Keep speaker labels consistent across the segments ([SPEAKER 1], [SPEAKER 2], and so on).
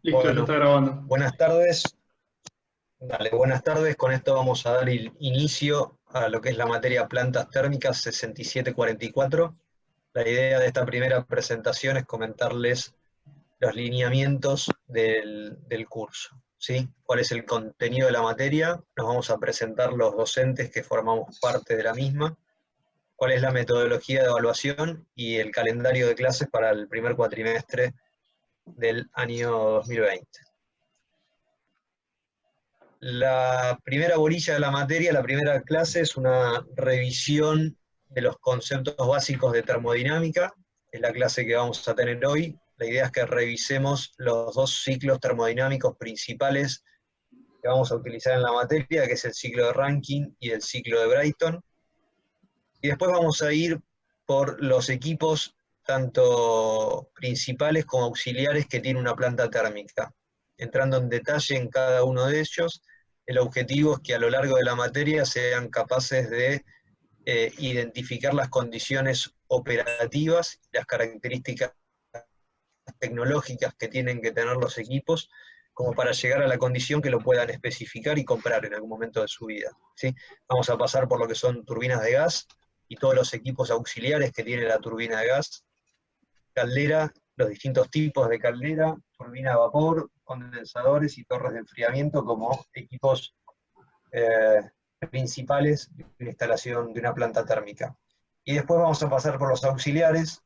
[SPEAKER 1] Listo, ya está
[SPEAKER 2] Bueno,
[SPEAKER 1] grabando.
[SPEAKER 2] buenas tardes. Dale, buenas tardes. Con esto vamos a dar inicio a lo que es la materia plantas térmicas 6744. La idea de esta primera presentación es comentarles los lineamientos del curso, ¿sí? ¿Cuál es el contenido de la materia? Nos vamos a presentar los docentes que formamos parte de la misma, cuál es la metodología de evaluación y el calendario de clases para el primer cuatrimestre del año 2020. La primera bolilla de la materia, la primera clase, es una revisión de los conceptos básicos de termodinámica. Es la clase que vamos a tener hoy. La idea es que revisemos los dos ciclos termodinámicos principales que vamos a utilizar en la materia, que es el ciclo de Rankine y el ciclo de Brayton. Y después vamos a ir por los equipos tanto principales como auxiliares que tiene una planta térmica, entrando en detalle en cada uno de ellos. El objetivo es que a lo largo de la materia sean capaces de identificar las condiciones operativas, las características tecnológicas que tienen que tener los equipos, como para llegar a la condición que lo puedan especificar y comprar en algún momento de su vida, ¿sí? Vamos a pasar por lo que son turbinas de gas y todos los equipos auxiliares que tiene la turbina de gas, caldera, los distintos tipos de caldera, turbina de vapor, condensadores y torres de enfriamiento como equipos principales de la instalación de una planta térmica. Y después vamos a pasar por los auxiliares,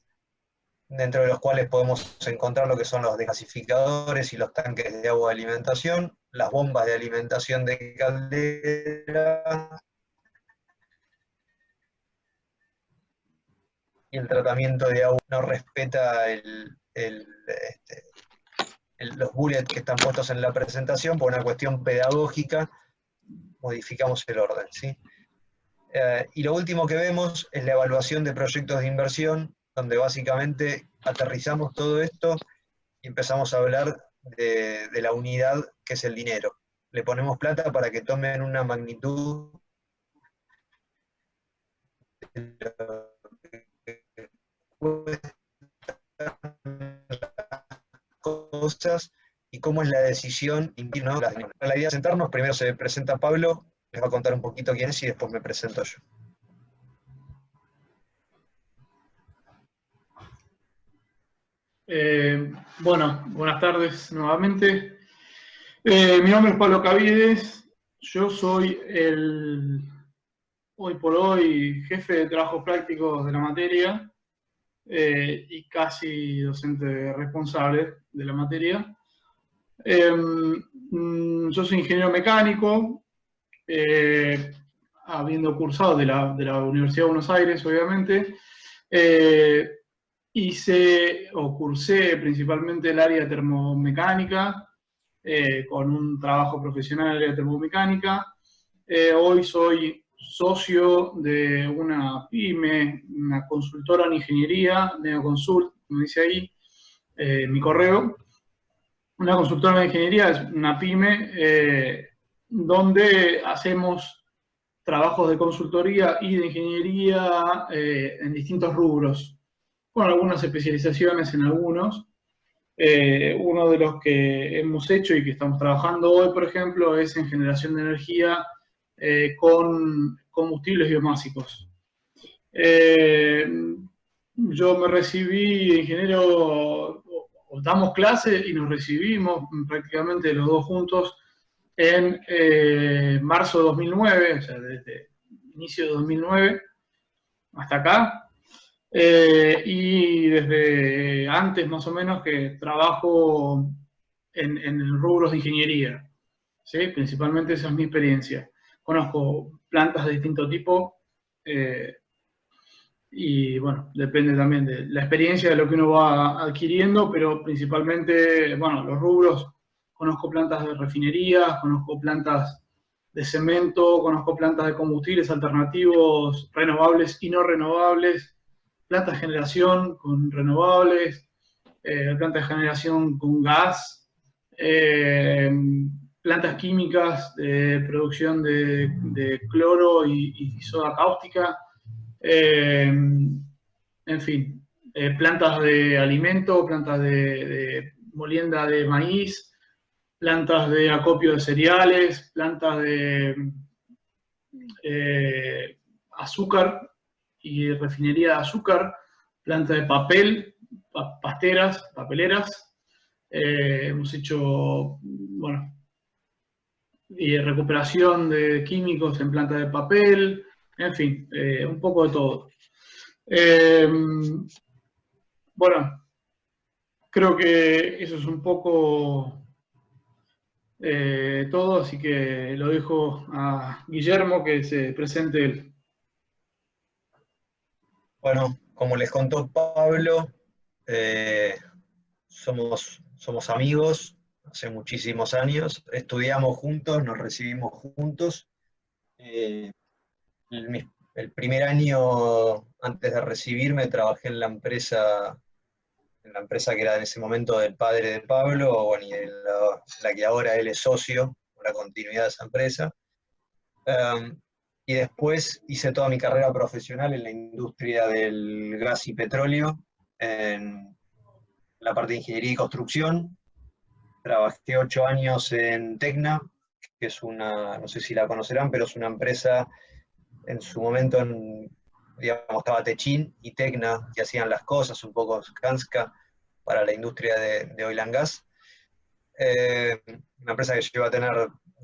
[SPEAKER 2] dentro de los cuales podemos encontrar lo que son los desgasificadores y los tanques de agua de alimentación, las bombas de alimentación de caldera y el tratamiento de agua no respeta los bullets que están puestos en la presentación. Por una cuestión pedagógica modificamos el orden, ¿sí? Y lo último que vemos es la evaluación de proyectos de inversión, donde básicamente aterrizamos todo esto y empezamos a hablar de la unidad que es el dinero. Le ponemos plata para que tomen una magnitud de lo que cosas y cómo es la decisión, ¿no? La idea es sentarnos, primero se presenta Pablo, les va a contar un poquito quién es y después me presento yo.
[SPEAKER 1] Bueno, buenas tardes nuevamente. Mi nombre es Pablo Cavides. Yo soy hoy por hoy, jefe de trabajos prácticos de la materia y casi docente responsable de la materia. Yo soy ingeniero mecánico, habiendo cursado de la Universidad de Buenos Aires, obviamente. Cursé principalmente el área termomecánica, con un trabajo profesional en el área termomecánica. Hoy soy socio de una pyme, una consultora en ingeniería, Neoconsult, como dice ahí, mi correo. Una consultora de ingeniería es una pyme donde hacemos trabajos de consultoría y de ingeniería en distintos rubros, con algunas especializaciones en algunos. Uno de los que hemos hecho y que estamos trabajando hoy, por ejemplo, es en generación de energía con combustibles biomásicos. Yo me recibí de ingeniero, damos clase y nos recibimos prácticamente los dos juntos en marzo de 2009, o sea, desde inicio de 2009 hasta acá. Y desde antes más o menos que trabajo en rubros de ingeniería, ¿sí? Principalmente esa es mi experiencia. Conozco plantas de distinto tipo y bueno, depende también de la experiencia de lo que uno va adquiriendo, pero principalmente, bueno, los rubros, conozco plantas de refinería, conozco plantas de cemento, conozco plantas de combustibles alternativos, renovables y no renovables, plantas de generación con renovables, plantas de generación con gas, plantas químicas de producción de cloro y soda cáustica, en fin, plantas de alimento, plantas de molienda de maíz, plantas de acopio de cereales, plantas de azúcar y refinería de azúcar, plantas de papel, pasteras, papeleras. Hemos hecho, bueno, y recuperación de químicos en plantas de papel, en fin, un poco de todo. Bueno, creo que eso es un poco todo, así que lo dejo a Guillermo que se presente él.
[SPEAKER 2] Bueno, como les contó Pablo, somos amigos hace muchísimos años, estudiamos juntos, nos recibimos juntos. El primer año antes de recibirme trabajé en la empresa que era en ese momento del padre de Pablo, bueno, y la que ahora él es socio, por la continuidad de esa empresa. Y después hice toda mi carrera profesional en la industria del gas y petróleo, en la parte de ingeniería y construcción. Trabajé 8 años en Tecna, que es no sé si la conocerán, pero es una empresa, en su momento, digamos, estaba Techin y Tecna, que hacían las cosas, un poco Skanska, para la industria de oil and gas. Una empresa que llegó a tener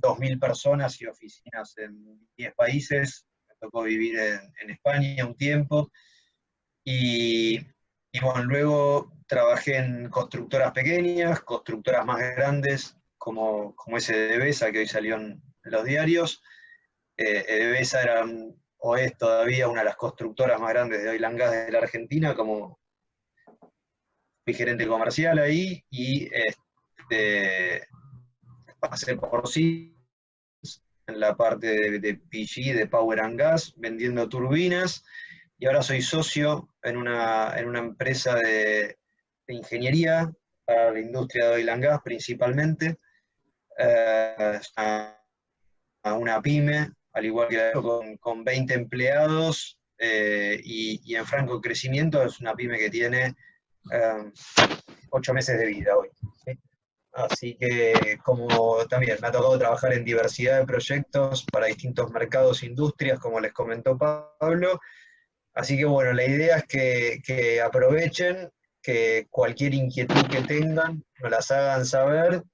[SPEAKER 2] 2.000 personas y oficinas en 10 países. Me tocó vivir en España un tiempo. Y bueno, luego trabajé en constructoras pequeñas, constructoras más grandes, como SDVSA, que hoy salió en los diarios. SDVSA era, o es todavía, una de las constructoras más grandes de oil and gas de la Argentina. Como fui gerente comercial ahí, y pasé por sí en la parte de PG, de Power and Gas, vendiendo turbinas, y ahora soy socio en una empresa de ingeniería para la industria de oil and gas principalmente, una pyme, al igual que con 20 empleados, y en franco crecimiento. Es una pyme que tiene 8 meses de vida hoy, ¿sí? Así que, como también me ha tocado trabajar en diversidad de proyectos para distintos mercados e industrias, como les comentó Pablo. Así que bueno, la idea es que aprovechen, que cualquier inquietud que tengan, nos las hagan saber.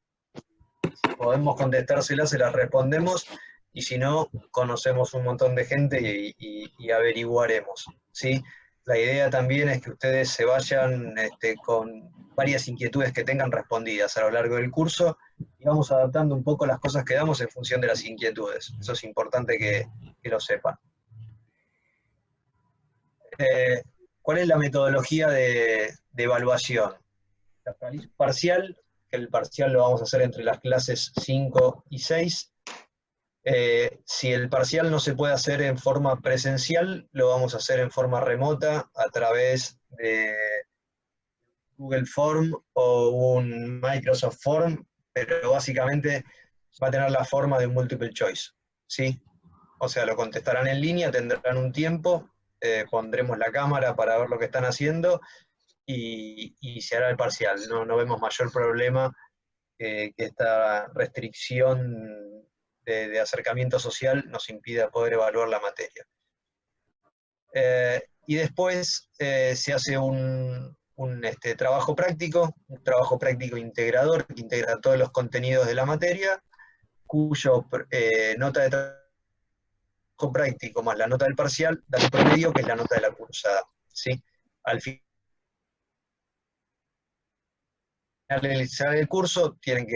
[SPEAKER 2] Si podemos contestárselas, se las respondemos, y si no, conocemos un montón de gente y averiguaremos, ¿sí? La idea también es que ustedes se vayan con varias inquietudes que tengan respondidas a lo largo del curso, y vamos adaptando un poco las cosas que damos en función de las inquietudes. Eso es importante que lo sepan. ¿Cuál es la metodología de evaluación? Realizo parcial, que el parcial lo vamos a hacer entre las clases 5 y 6. Si el parcial no se puede hacer en forma presencial, lo vamos a hacer en forma remota a través de Google Form o un Microsoft Form, pero básicamente va a tener la forma de un multiple choice, ¿sí? O sea, lo contestarán en línea, tendrán un tiempo, pondremos la cámara para ver lo que están haciendo, y se hará el parcial. No vemos mayor problema que esta restricción de acercamiento social nos impida poder evaluar la materia. Y después se hace un trabajo práctico integrador, que integra todos los contenidos de la materia, cuyo nota de trabajo práctico más la nota del parcial da el promedio, que es la nota de la cursada, ¿sí? Al finalizar el curso tienen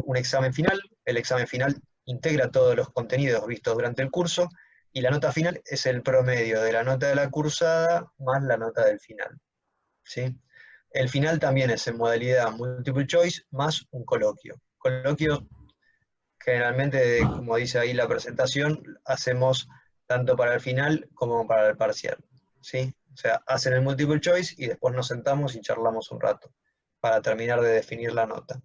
[SPEAKER 2] un examen final. El examen final integra todos los contenidos vistos durante el curso, y la nota final es el promedio de la nota de la cursada más la nota del final, ¿sí? El final también es en modalidad multiple choice más un coloquio. Coloquio, generalmente, como dice ahí la presentación, hacemos tanto para el final como para el parcial, ¿sí? O sea, hacen el multiple choice y después nos sentamos y charlamos un rato para terminar de definir la nota.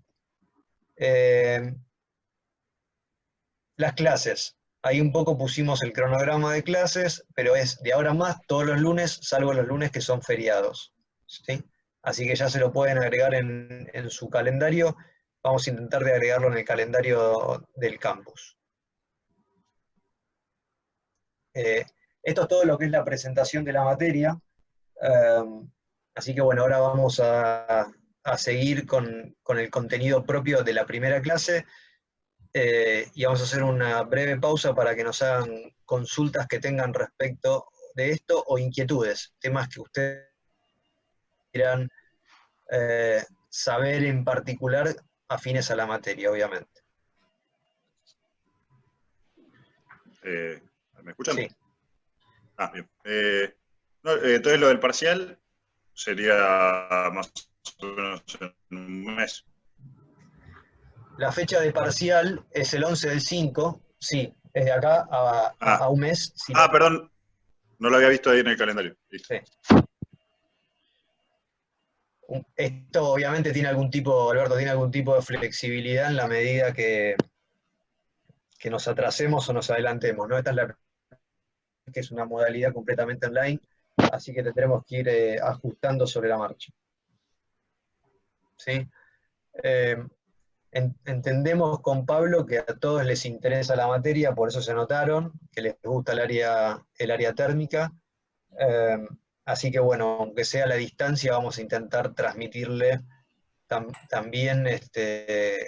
[SPEAKER 2] Las clases. Ahí un poco pusimos el cronograma de clases, pero es de ahora más todos los lunes, salvo los lunes que son feriados, ¿sí? Así que ya se lo pueden agregar en su calendario. Vamos a intentar de agregarlo en el calendario del campus. Esto es todo lo que es la presentación de la materia. Así que bueno, ahora vamos a seguir con el contenido propio de la primera clase, y vamos a hacer una breve pausa para que nos hagan consultas que tengan respecto de esto o inquietudes, temas que ustedes quieran saber en particular afines a la materia, obviamente.
[SPEAKER 3] ¿Me escuchan?
[SPEAKER 2] Sí.
[SPEAKER 3] Ah, bien. Entonces lo del parcial sería más o menos en un mes.
[SPEAKER 2] La fecha de parcial es el 11 del 5, sí, es de acá a un mes. Sí.
[SPEAKER 3] Perdón, no lo había visto ahí en el calendario. Listo.
[SPEAKER 2] Sí. Esto obviamente tiene algún tipo, Alberto, tiene algún tipo de flexibilidad en la medida que nos atrasemos o nos adelantemos, ¿no? Esta es que es una modalidad completamente online, así que tendremos que ir ajustando sobre la marcha. ¿Sí? Entendemos con Pablo que a todos les interesa la materia, por eso se anotaron, que les gusta el área térmica. Así que bueno, aunque sea a la distancia, vamos a intentar transmitirle también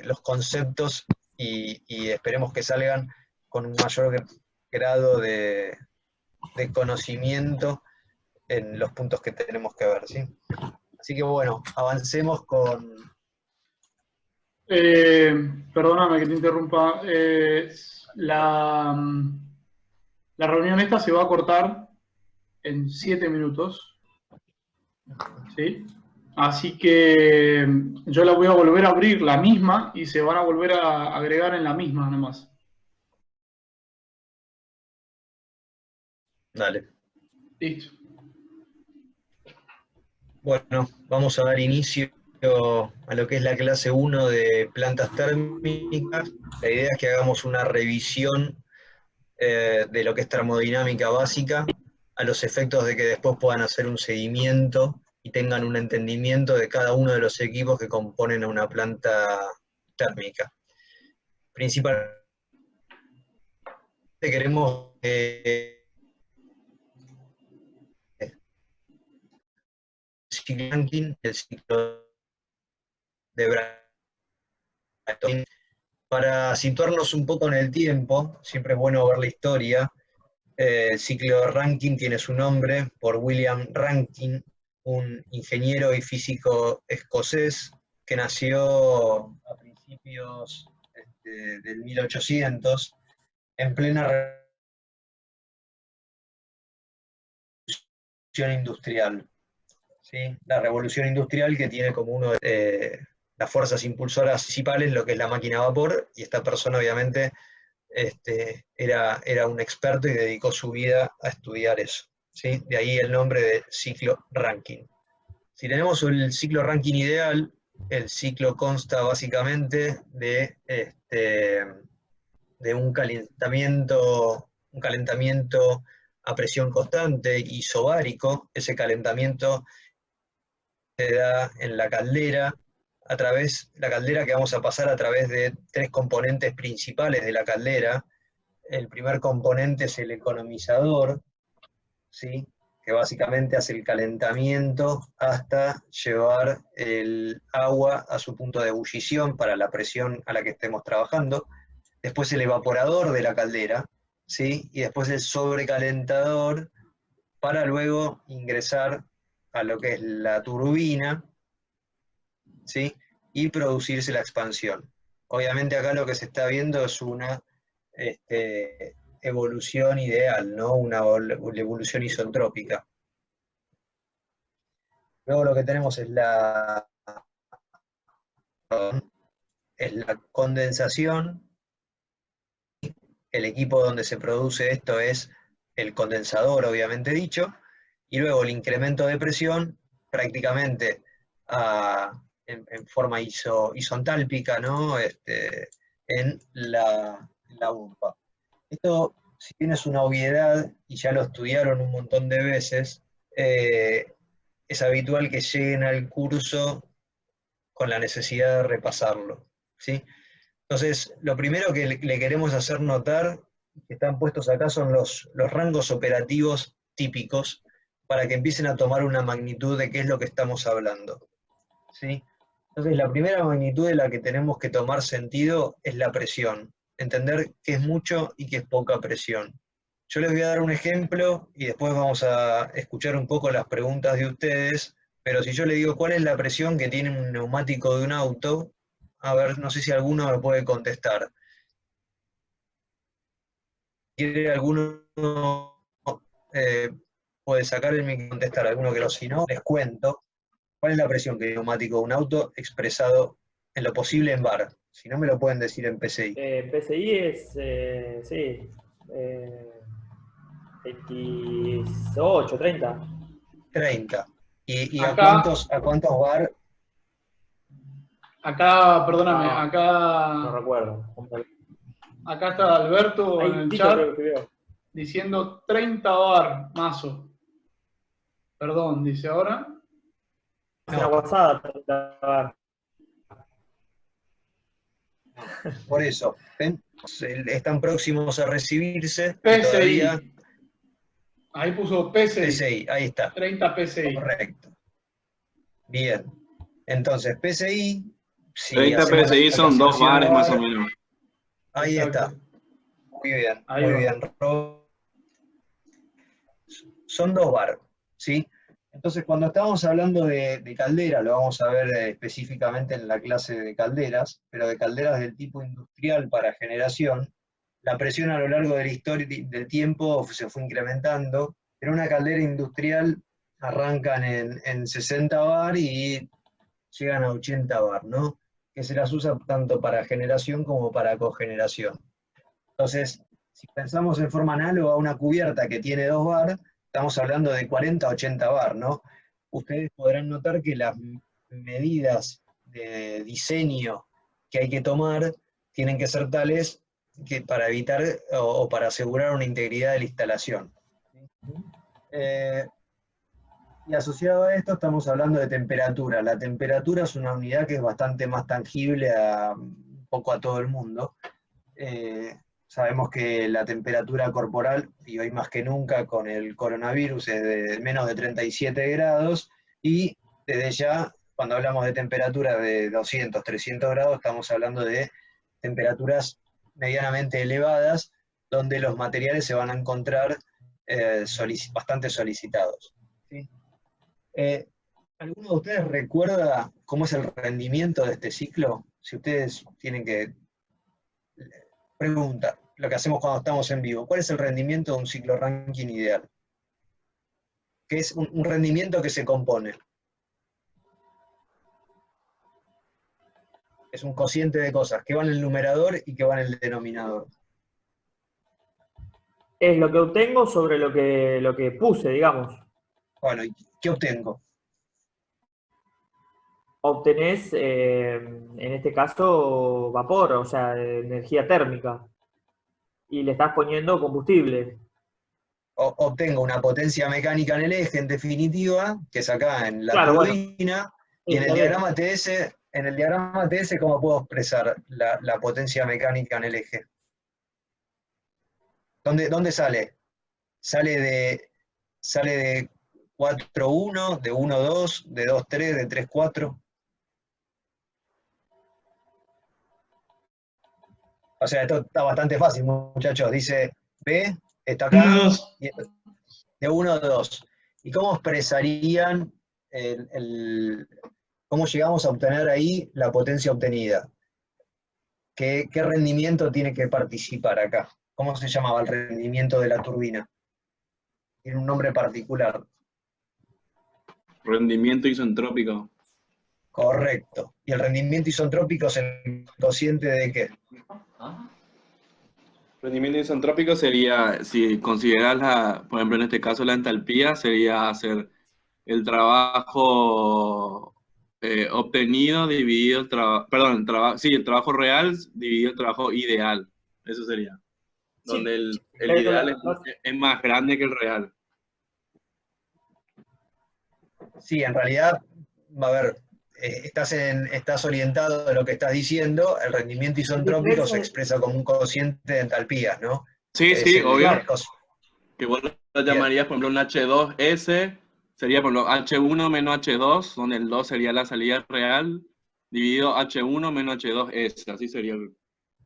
[SPEAKER 2] los conceptos y esperemos que salgan con un mayor grado de conocimiento en los puntos que tenemos que ver, ¿sí? Así que bueno, avancemos con...
[SPEAKER 1] Perdóname que te interrumpa. La reunión esta se va a cortar en 7 minutos. ¿Sí? Así que yo la voy a volver a abrir la misma y se van a volver a agregar en la misma nomás.
[SPEAKER 2] Dale.
[SPEAKER 1] Listo.
[SPEAKER 2] Bueno, vamos a dar inicio a lo que es la clase 1 de plantas térmicas. La idea es que hagamos una revisión de lo que es termodinámica básica, a los efectos de que después puedan hacer un seguimiento y tengan un entendimiento de cada uno de los equipos que componen a una planta térmica. Principalmente queremos Rankine, el ciclo de Bragg. Para situarnos un poco en el tiempo, siempre es bueno ver la historia. El ciclo de Rankine tiene su nombre por William Rankine, un ingeniero y físico escocés que nació a principios del 1800 en plena revolución industrial. ¿Sí? La revolución industrial que tiene como uno de las fuerzas impulsoras principales lo que es la máquina a vapor, y esta persona obviamente era un experto y dedicó su vida a estudiar eso. ¿Sí? De ahí el nombre de ciclo Rankine. Si tenemos el ciclo Rankine ideal, el ciclo consta básicamente de un calentamiento a presión constante isobárico. Ese calentamiento se da en la caldera, la caldera que vamos a pasar a través de 3 componentes principales de la caldera. El primer componente es el economizador, ¿sí? Que básicamente hace el calentamiento hasta llevar el agua a su punto de ebullición para la presión a la que estemos trabajando. Después el evaporador de la caldera, ¿sí? Y después el sobrecalentador para luego ingresar a lo que es la turbina, ¿sí? Y producirse la expansión. Obviamente acá lo que se está viendo es una evolución ideal, ¿no? Una evolución isentrópica. Luego lo que tenemos es la condensación. El equipo donde se produce esto es el condensador, obviamente dicho, y luego el incremento de presión prácticamente en forma isontálpica, ¿no? En la bomba. Esto, si bien es una obviedad, y ya lo estudiaron un montón de veces, es habitual que lleguen al curso con la necesidad de repasarlo, ¿sí? Entonces, lo primero que le queremos hacer notar, que están puestos acá, son los rangos operativos típicos, para que empiecen a tomar una magnitud de qué es lo que estamos hablando, ¿sí? Entonces, la primera magnitud de la que tenemos que tomar sentido es la presión, entender qué es mucho y qué es poca presión. Yo les voy a dar un ejemplo y después vamos a escuchar un poco las preguntas de ustedes, pero si yo le digo cuál es la presión que tiene un neumático de un auto, a ver, no sé si alguno me puede contestar. ¿Quiere alguno eh, puede sacar el micro y contestar? Alguno que no, si no, les cuento. ¿Cuál es la presión que tiene un neumático de un auto expresado en lo posible en bar? Si no me lo pueden decir en PSI.
[SPEAKER 4] PSI es, sí, 28, 30.
[SPEAKER 2] 30. ¿Y
[SPEAKER 1] Acá,
[SPEAKER 2] a cuántos bar?
[SPEAKER 1] acá, perdóname,
[SPEAKER 4] No
[SPEAKER 1] acá,
[SPEAKER 4] recuerdo.
[SPEAKER 1] acá está Alberto en
[SPEAKER 4] Ahí
[SPEAKER 1] el
[SPEAKER 4] Tito
[SPEAKER 1] chat
[SPEAKER 4] creo que escribió.
[SPEAKER 1] diciendo 30 bar, mazo. Perdón, dice ahora.
[SPEAKER 4] Es una guasada. 30.
[SPEAKER 2] Por eso, ¿ven? Están próximos a recibirse y
[SPEAKER 1] PSI.
[SPEAKER 2] todavía...
[SPEAKER 1] Ahí puso PSI.
[SPEAKER 2] PSI, ahí está.
[SPEAKER 1] 30 PSI.
[SPEAKER 2] Correcto. Bien. Entonces, PSI... Si
[SPEAKER 5] 30
[SPEAKER 2] hacemos la
[SPEAKER 5] PSI son 2
[SPEAKER 2] asociación
[SPEAKER 5] bares más o
[SPEAKER 2] bar,
[SPEAKER 5] menos.
[SPEAKER 2] ahí
[SPEAKER 1] Exacto.
[SPEAKER 2] está. Muy bien,
[SPEAKER 1] Ahí
[SPEAKER 2] muy
[SPEAKER 1] va.
[SPEAKER 2] bien. Son 2 bar, ¿sí? Entonces, cuando estamos hablando de caldera, lo vamos a ver específicamente en la clase de calderas, pero de calderas del tipo industrial para generación, la presión a lo largo de la historia del tiempo se fue incrementando. En una caldera industrial arrancan en 60 bar y llegan a 80 bar, ¿no? Que se las usa tanto para generación como para cogeneración. Entonces, si pensamos en forma análoga a una cubierta que tiene 2 bar, estamos hablando de 40 a 80 bar, ¿no? Ustedes podrán notar que las medidas de diseño que hay que tomar tienen que ser tales que para evitar o para asegurar una integridad de la instalación. Y asociado a esto estamos hablando de temperatura. La temperatura es una unidad que es bastante más tangible un poco a todo el mundo. Sabemos que la temperatura corporal, y hoy más que nunca con el coronavirus, es de menos de 37 grados, y desde ya, cuando hablamos de temperatura de 200, 300 grados, estamos hablando de temperaturas medianamente elevadas, donde los materiales se van a encontrar bastante solicitados, ¿sí? ¿Alguno de ustedes recuerda cómo es el rendimiento de este ciclo? Si ustedes tienen que... Pregunta, lo que hacemos cuando estamos en vivo, ¿cuál es el rendimiento de un ciclo ranking ideal? ¿Qué es un rendimiento que se compone? Es un cociente de cosas que van en el numerador y que van en el denominador.
[SPEAKER 4] Es lo que obtengo sobre lo que puse, digamos.
[SPEAKER 2] Bueno, ¿y qué obtengo?
[SPEAKER 4] Obtenés, en este caso, vapor, o sea, energía térmica. Y le estás poniendo combustible.
[SPEAKER 2] Obtengo una potencia mecánica en el eje, en definitiva, que es acá en la
[SPEAKER 4] Claro, bueno.
[SPEAKER 2] turbina, y en el diagrama TS, ¿cómo puedo expresar la potencia mecánica en el eje? ¿Dónde sale? Sale de 4,1, de 1,2, de 2,3, de 3,4. O sea, esto está bastante fácil, muchachos. Dice B, está acá, y de 1 a 2. ¿Y cómo expresarían cómo llegamos a obtener ahí la potencia obtenida? ¿Qué rendimiento tiene que participar acá? ¿Cómo se llamaba el rendimiento de la turbina? Tiene un nombre particular.
[SPEAKER 5] Rendimiento isentrópico.
[SPEAKER 2] Correcto. ¿Y el rendimiento isentrópico es el cociente de qué?
[SPEAKER 5] Rendimiento isentrópico sería, si consideras, por ejemplo, en este caso la entalpía, sería hacer el trabajo obtenido dividido el trabajo real dividido el trabajo ideal. Eso sería.
[SPEAKER 4] Sí,
[SPEAKER 5] Donde el
[SPEAKER 4] pero
[SPEAKER 5] ideal es más grande que el real.
[SPEAKER 2] Sí, en realidad, a ver, estás orientado de lo que estás diciendo, el rendimiento isentrópico se expresa como un cociente de entalpías, ¿no?
[SPEAKER 5] Sí,
[SPEAKER 2] Es
[SPEAKER 5] sí, obvio. Que vos lo
[SPEAKER 2] Bien.
[SPEAKER 5] llamarías, por ejemplo, un H2S, sería por ejemplo H1 menos H2, donde el 2 sería la salida real, dividido H1 menos H2S, así sería el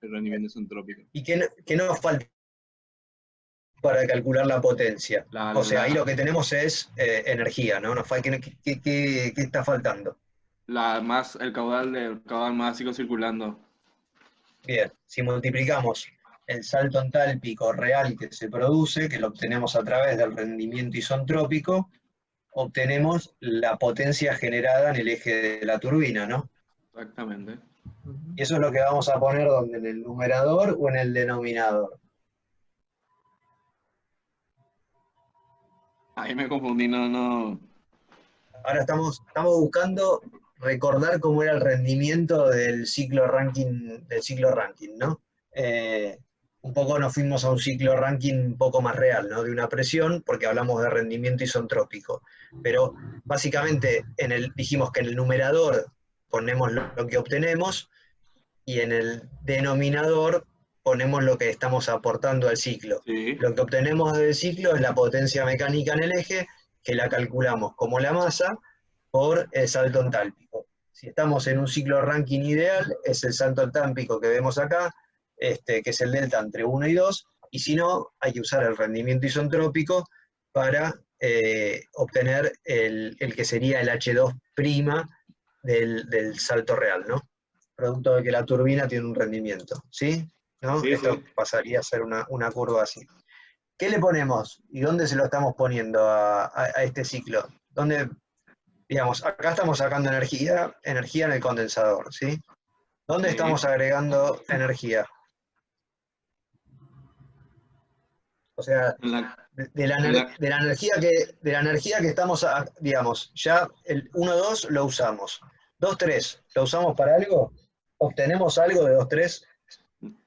[SPEAKER 5] rendimiento isentrópico.
[SPEAKER 2] ¿Y qué nos falta para calcular la potencia? O sea, ahí lo que tenemos es energía, ¿no? ¿Qué está faltando?
[SPEAKER 5] El caudal másico circulando.
[SPEAKER 2] Bien, si multiplicamos el salto entálpico real que se produce, que lo obtenemos a través del rendimiento isentrópico, obtenemos la potencia generada en el eje de la turbina, ¿no?
[SPEAKER 5] Exactamente.
[SPEAKER 2] Y eso es lo que vamos a poner ¿dónde? ¿En el numerador o en el denominador?
[SPEAKER 5] Ahí me confundí, no.
[SPEAKER 2] Ahora estamos buscando recordar cómo era el rendimiento del ciclo Rankine, ¿no? Un poco nos fuimos a un ciclo Rankine un poco más real, ¿no? De una presión, porque hablamos de rendimiento isentrópico. Pero básicamente dijimos que en el numerador ponemos lo que obtenemos y en el denominador ponemos lo que estamos aportando al ciclo.
[SPEAKER 5] Sí.
[SPEAKER 2] Lo que obtenemos del ciclo es la potencia mecánica en el eje, que la calculamos como la masa por el salto entálpico. Si estamos en un ciclo Rankine ideal, es el salto entálpico que vemos acá, que es el delta entre 1 y 2, y si no, hay que usar el rendimiento isentrópico para obtener el que sería el H2' del salto real, ¿no? Producto de que la turbina tiene un rendimiento, ¿sí? ¿No?
[SPEAKER 5] Sí,
[SPEAKER 2] Esto
[SPEAKER 5] sí.
[SPEAKER 2] pasaría a ser una curva así. ¿Qué le ponemos? ¿Y dónde se lo estamos poniendo a este ciclo? ¿Dónde, digamos, acá estamos sacando energía en el condensador, ¿sí? ¿Dónde
[SPEAKER 5] Sí.
[SPEAKER 2] estamos agregando energía? O sea, de la energía que estamos, digamos, ya el 1-2 lo usamos. 2-3, ¿lo usamos para algo? ¿Obtenemos algo de 2-3?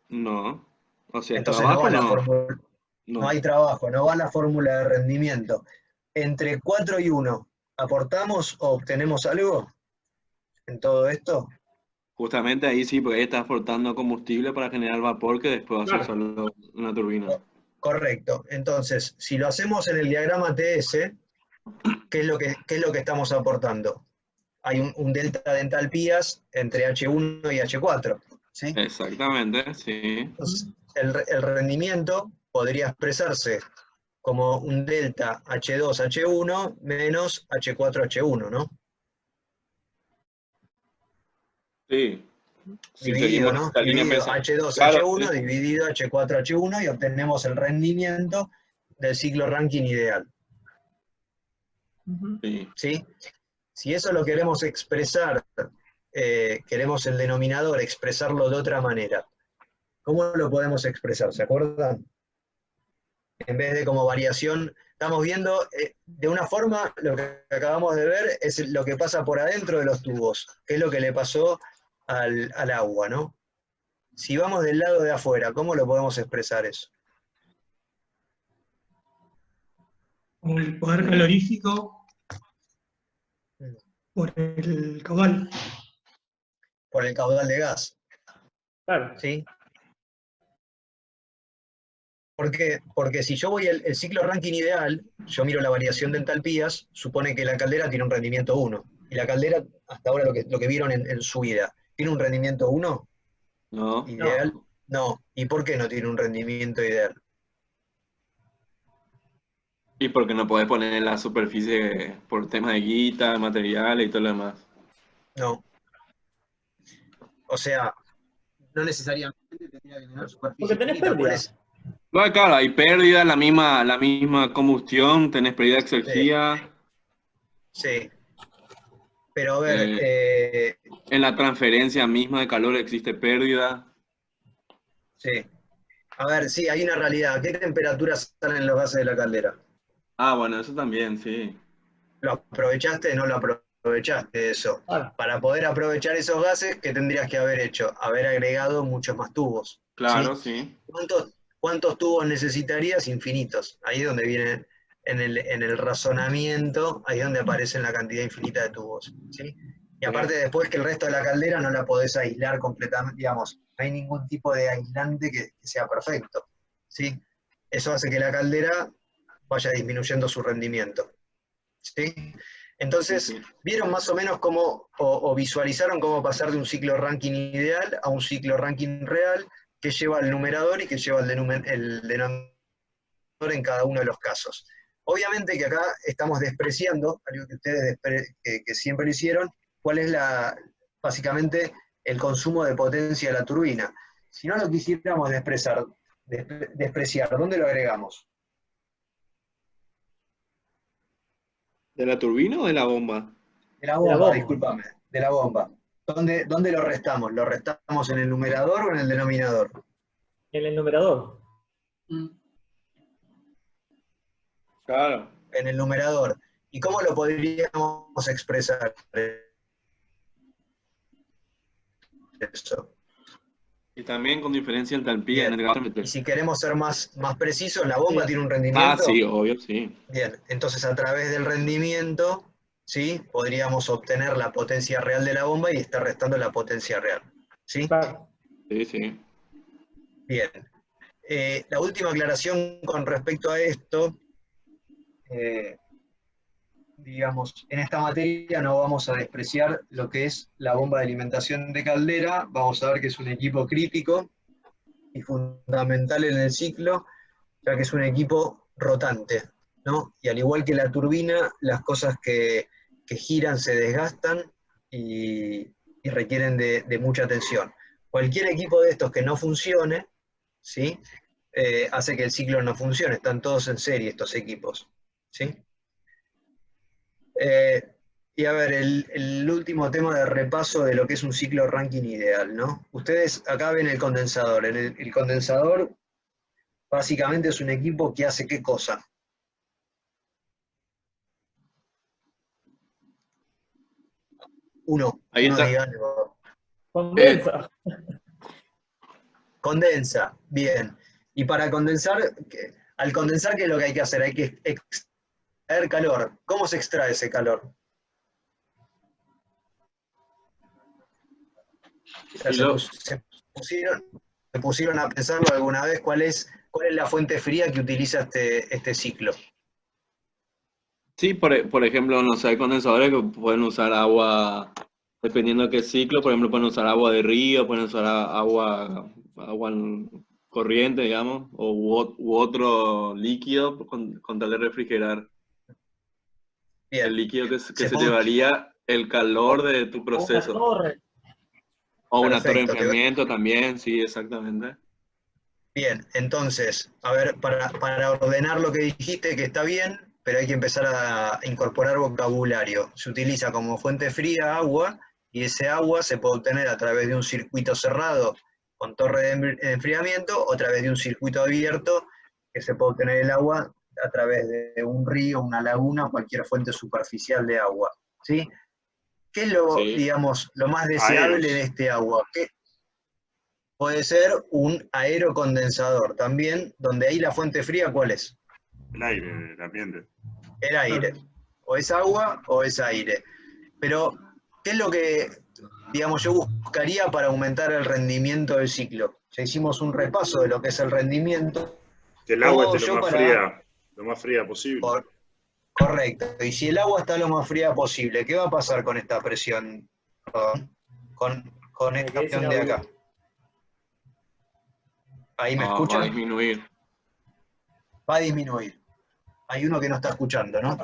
[SPEAKER 5] No. O sea,
[SPEAKER 2] Entonces no
[SPEAKER 5] trabajo
[SPEAKER 2] va la
[SPEAKER 5] no.
[SPEAKER 2] fórmula. No hay trabajo, no va la fórmula de rendimiento. Entre 4 y 1, ¿aportamos o obtenemos algo en todo esto?
[SPEAKER 5] Justamente ahí sí, porque ahí estás aportando combustible para generar vapor que después vas a usarlo en una turbina.
[SPEAKER 2] Correcto. Entonces, si lo hacemos en el diagrama TS, ¿qué es lo que estamos aportando? Hay un delta de entalpías entre H1 y H4, ¿sí?
[SPEAKER 5] Exactamente, sí.
[SPEAKER 2] Entonces, el rendimiento podría expresarse como un delta H2H1 menos H4H1, ¿no?
[SPEAKER 5] Sí. Sí,
[SPEAKER 2] Dividido,
[SPEAKER 5] seguimos
[SPEAKER 2] ¿no?
[SPEAKER 5] esta línea
[SPEAKER 2] Dividido
[SPEAKER 5] pensando.
[SPEAKER 2] H2H1
[SPEAKER 5] Claro, sí.
[SPEAKER 2] dividido H4H1 y obtenemos el rendimiento del ciclo Rankine ideal.
[SPEAKER 5] Sí.
[SPEAKER 2] ¿Sí? Si eso lo queremos expresar, queremos el denominador expresarlo de otra manera, ¿cómo lo podemos expresar? ¿Se acuerdan? En vez de como variación, estamos viendo de una forma, lo que acabamos de ver es lo que pasa por adentro de los tubos, que es lo que le pasó al agua, ¿no? Si vamos del lado de afuera, ¿cómo lo podemos expresar eso?
[SPEAKER 6] Con el poder calorífico por el caudal.
[SPEAKER 2] Por el caudal de gas.
[SPEAKER 4] Claro.
[SPEAKER 2] ¿Sí? Porque si yo voy el ciclo Rankine ideal, yo miro la variación de entalpías, supone que la caldera tiene un rendimiento 1. Y la caldera, hasta ahora lo que vieron en su vida, ¿tiene un rendimiento 1?
[SPEAKER 5] No.
[SPEAKER 2] ¿Ideal? No. ¿Y por qué no tiene un rendimiento ideal?
[SPEAKER 5] Y porque no podés poner en la superficie por temas de guita, materiales y todo lo demás.
[SPEAKER 2] No. O sea, no necesariamente tendría que tener superficie.
[SPEAKER 4] Porque tenés
[SPEAKER 2] infinita,
[SPEAKER 4] pérdida.
[SPEAKER 5] No, claro, hay pérdida, la misma combustión, tenés pérdida de exergía.
[SPEAKER 2] Sí. Pero a ver,
[SPEAKER 5] En la transferencia misma de calor existe pérdida.
[SPEAKER 2] sí. A ver, sí, hay una realidad. ¿A qué temperaturas salen los gases de la caldera?
[SPEAKER 5] Ah, bueno, eso también, sí.
[SPEAKER 2] ¿Lo aprovechaste o no lo aprovechaste eso?
[SPEAKER 4] Claro.
[SPEAKER 2] Para poder aprovechar esos gases, ¿qué tendrías que haber hecho? Haber agregado muchos más tubos.
[SPEAKER 5] Claro,
[SPEAKER 2] ¿sí?
[SPEAKER 5] sí.
[SPEAKER 2] ¿Cuántos tubos necesitarías? Infinitos. Ahí es donde viene en el razonamiento, ahí es donde aparece la cantidad infinita de tubos, ¿sí? Y aparte después que el resto de la caldera no la podés aislar completamente, digamos, no hay ningún tipo de aislante que sea perfecto, ¿sí? Eso hace que la caldera vaya disminuyendo su rendimiento, ¿sí? Entonces,
[SPEAKER 5] Sí.
[SPEAKER 2] ¿vieron más o menos cómo, o visualizaron cómo pasar de un ciclo ranking ideal a un ciclo ranking real que lleva el numerador y que lleva el denominador en cada uno de los casos? Obviamente que acá estamos despreciando, algo que ustedes que siempre lo hicieron, cuál es básicamente el consumo de potencia de la turbina. Si no lo quisiéramos despreciar, ¿dónde lo agregamos?
[SPEAKER 5] ¿De la turbina o de la bomba?
[SPEAKER 2] De la
[SPEAKER 4] De la
[SPEAKER 2] bomba,
[SPEAKER 4] bomba.
[SPEAKER 2] discúlpame, de la bomba. ¿Dónde lo restamos? ¿Lo restamos en el numerador o en el denominador?
[SPEAKER 4] En el numerador.
[SPEAKER 5] Claro.
[SPEAKER 2] En el numerador. ¿Y cómo lo podríamos expresar eso?
[SPEAKER 5] Y también con diferencia de entalpía en
[SPEAKER 2] Bien.
[SPEAKER 5] el
[SPEAKER 2] Y si queremos ser más precisos, ¿la bomba tiene un
[SPEAKER 5] Ah,
[SPEAKER 2] rendimiento?
[SPEAKER 5] sí, obvio, sí.
[SPEAKER 2] Bien, entonces a través del rendimiento, ¿sí? Podríamos obtener la potencia real de la bomba y estar restando la potencia real, ¿sí?
[SPEAKER 4] Claro.
[SPEAKER 5] Sí, sí.
[SPEAKER 2] Bien. La última aclaración con respecto a esto, digamos, en esta materia no vamos a despreciar lo que es la bomba de alimentación de caldera, vamos a ver que es un equipo crítico y fundamental en el ciclo, ya que es un equipo rotante, ¿no? Y al igual que la turbina, las cosas que giran se desgastan y requieren de mucha atención. Cualquier equipo de estos que no funcione, ¿sí? Hace que el ciclo no funcione, están todos en serie estos equipos, ¿sí? Y a ver, el último tema de repaso de lo que es un ciclo ranking ideal, ¿no? Ustedes acá ven el condensador. El condensador básicamente es un equipo que hace ¿qué cosa?
[SPEAKER 5] Ahí
[SPEAKER 2] Uno
[SPEAKER 5] está.
[SPEAKER 2] diga algo.
[SPEAKER 4] Condensa.
[SPEAKER 2] Condensa, bien. Y para condensar, al condensar, ¿qué es lo que hay que hacer? Hay que extraer calor. ¿Cómo se extrae ese calor?
[SPEAKER 5] Y
[SPEAKER 2] Se pusieron a pensarlo alguna vez cuál es la fuente fría que utiliza este ciclo.
[SPEAKER 5] sí, por ejemplo, no sé, hay condensadores que pueden usar agua, dependiendo de qué ciclo, por ejemplo, pueden usar agua de río, pueden usar agua corriente, digamos, u otro líquido con tal de refrigerar.
[SPEAKER 2] Bien.
[SPEAKER 5] El líquido que
[SPEAKER 2] Se
[SPEAKER 5] se
[SPEAKER 2] puede-
[SPEAKER 5] llevaría el calor de tu
[SPEAKER 4] Una
[SPEAKER 5] proceso.
[SPEAKER 4] torre.
[SPEAKER 5] O una torre de
[SPEAKER 2] Perfecto.
[SPEAKER 5] enfriamiento también, sí, exactamente.
[SPEAKER 2] Bien, entonces, a ver, para ordenar lo que dijiste, que está bien, pero hay que empezar a incorporar vocabulario. Se utiliza como fuente fría agua, y ese agua se puede obtener a través de un circuito cerrado con torre de enfriamiento, o a través de un circuito abierto, que se puede obtener el agua a través de un río, una laguna, cualquier fuente superficial de agua, ¿sí? ¿Qué es
[SPEAKER 5] Sí.
[SPEAKER 2] digamos, lo más deseable
[SPEAKER 3] Aeros.
[SPEAKER 2] de este agua? Puede ser un aerocondensador también, donde ahí la fuente fría, ¿cuál es?
[SPEAKER 3] El aire, el ambiente.
[SPEAKER 2] El aire. O es agua o es aire. Pero, ¿qué es lo que, digamos, yo buscaría para aumentar el rendimiento del ciclo? Ya hicimos un repaso de lo que es el rendimiento.
[SPEAKER 3] Que el
[SPEAKER 2] ¿Cómo
[SPEAKER 3] agua
[SPEAKER 2] hago
[SPEAKER 3] esté
[SPEAKER 2] yo para...?
[SPEAKER 3] lo más fría posible.
[SPEAKER 2] Correcto. Y si el agua está lo más fría posible, ¿qué va a pasar con esta presión? Con
[SPEAKER 4] Me
[SPEAKER 2] esta
[SPEAKER 4] quedé sin
[SPEAKER 2] presión de
[SPEAKER 4] audio.
[SPEAKER 2] acá. ¿Ahí me
[SPEAKER 5] Va a
[SPEAKER 2] escuchan?
[SPEAKER 5] disminuir.
[SPEAKER 2] Va a disminuir. Hay uno que no está escuchando, ¿no?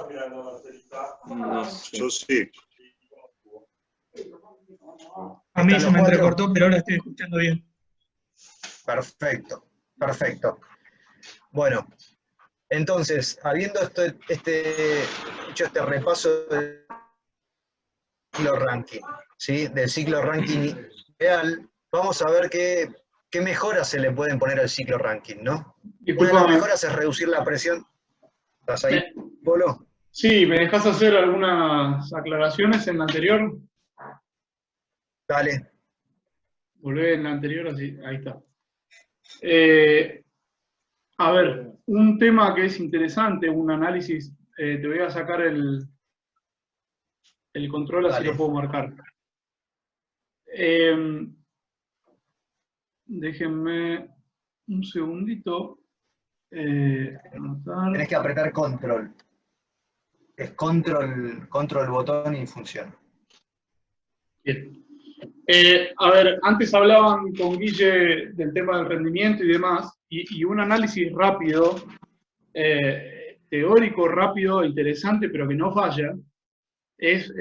[SPEAKER 5] No sé.
[SPEAKER 3] Yo sí.
[SPEAKER 6] A mí
[SPEAKER 2] ¿Están
[SPEAKER 6] se
[SPEAKER 2] los
[SPEAKER 6] me
[SPEAKER 2] cuatro?
[SPEAKER 6] entrecortó, pero ahora estoy escuchando bien.
[SPEAKER 2] Perfecto, perfecto. Bueno, entonces, habiendo hecho este repaso del ciclo ranking, ¿sí? Del ciclo ranking real, vamos a ver qué mejoras se le pueden poner al ciclo ranking, ¿no? Una de las
[SPEAKER 1] Disculpame,
[SPEAKER 2] mejoras es reducir la presión. ¿Estás ahí, Polo?
[SPEAKER 1] sí, ¿me dejas hacer algunas aclaraciones en la anterior?
[SPEAKER 2] Dale.
[SPEAKER 1] Volvé en la anterior, así, ahí está. A ver, un tema que es interesante, un análisis, te voy a sacar el control, así
[SPEAKER 2] Dale.
[SPEAKER 1] lo puedo marcar. Déjenme un segundito. Anotar.
[SPEAKER 2] Tenés que apretar control. Es control botón y funciona.
[SPEAKER 1] Bien. A ver, antes hablaban con Guille del tema del rendimiento y demás, y un análisis rápido, teórico, rápido, interesante, pero que no falla, es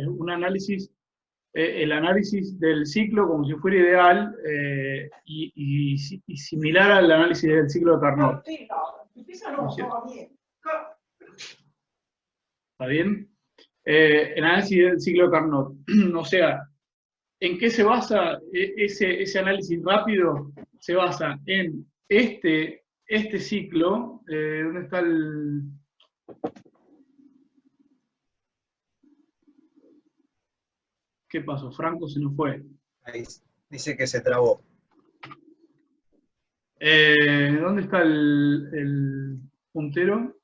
[SPEAKER 1] un análisis, el análisis del ciclo como si fuera ideal y similar al análisis del ciclo de Carnot. ¿No es cierto? ¿Está bien? El análisis del ciclo de Carnot. O sea, ¿en qué se basa ese análisis rápido? Se basa en este ciclo. ¿Dónde está el...? ¿Qué pasó? Franco se nos fue.
[SPEAKER 2] Ahí dice que se trabó.
[SPEAKER 1] ¿Dónde está el puntero?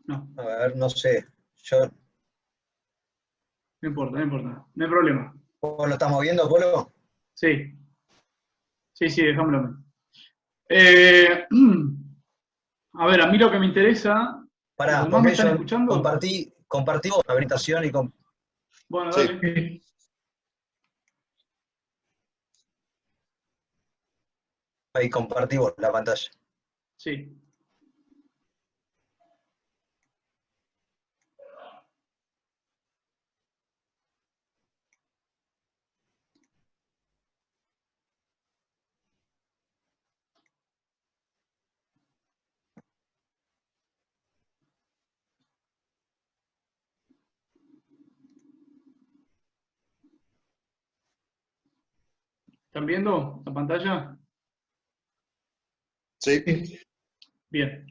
[SPEAKER 1] No,
[SPEAKER 2] A ver, no sé.
[SPEAKER 1] no importa, no importa. No hay problema.
[SPEAKER 2] ¿Vos lo estás moviendo, Polo?
[SPEAKER 1] Sí. Sí, déjamelo. A ver, a mí lo que me interesa...
[SPEAKER 2] Pará,
[SPEAKER 1] ¿Los demás me están
[SPEAKER 2] yo
[SPEAKER 1] escuchando?
[SPEAKER 2] compartí vos la habilitación y
[SPEAKER 1] Bueno,
[SPEAKER 3] Sí.
[SPEAKER 1] dale.
[SPEAKER 2] ahí compartí vos la pantalla.
[SPEAKER 1] Sí. ¿Están viendo la pantalla?
[SPEAKER 3] Sí.
[SPEAKER 1] Bien.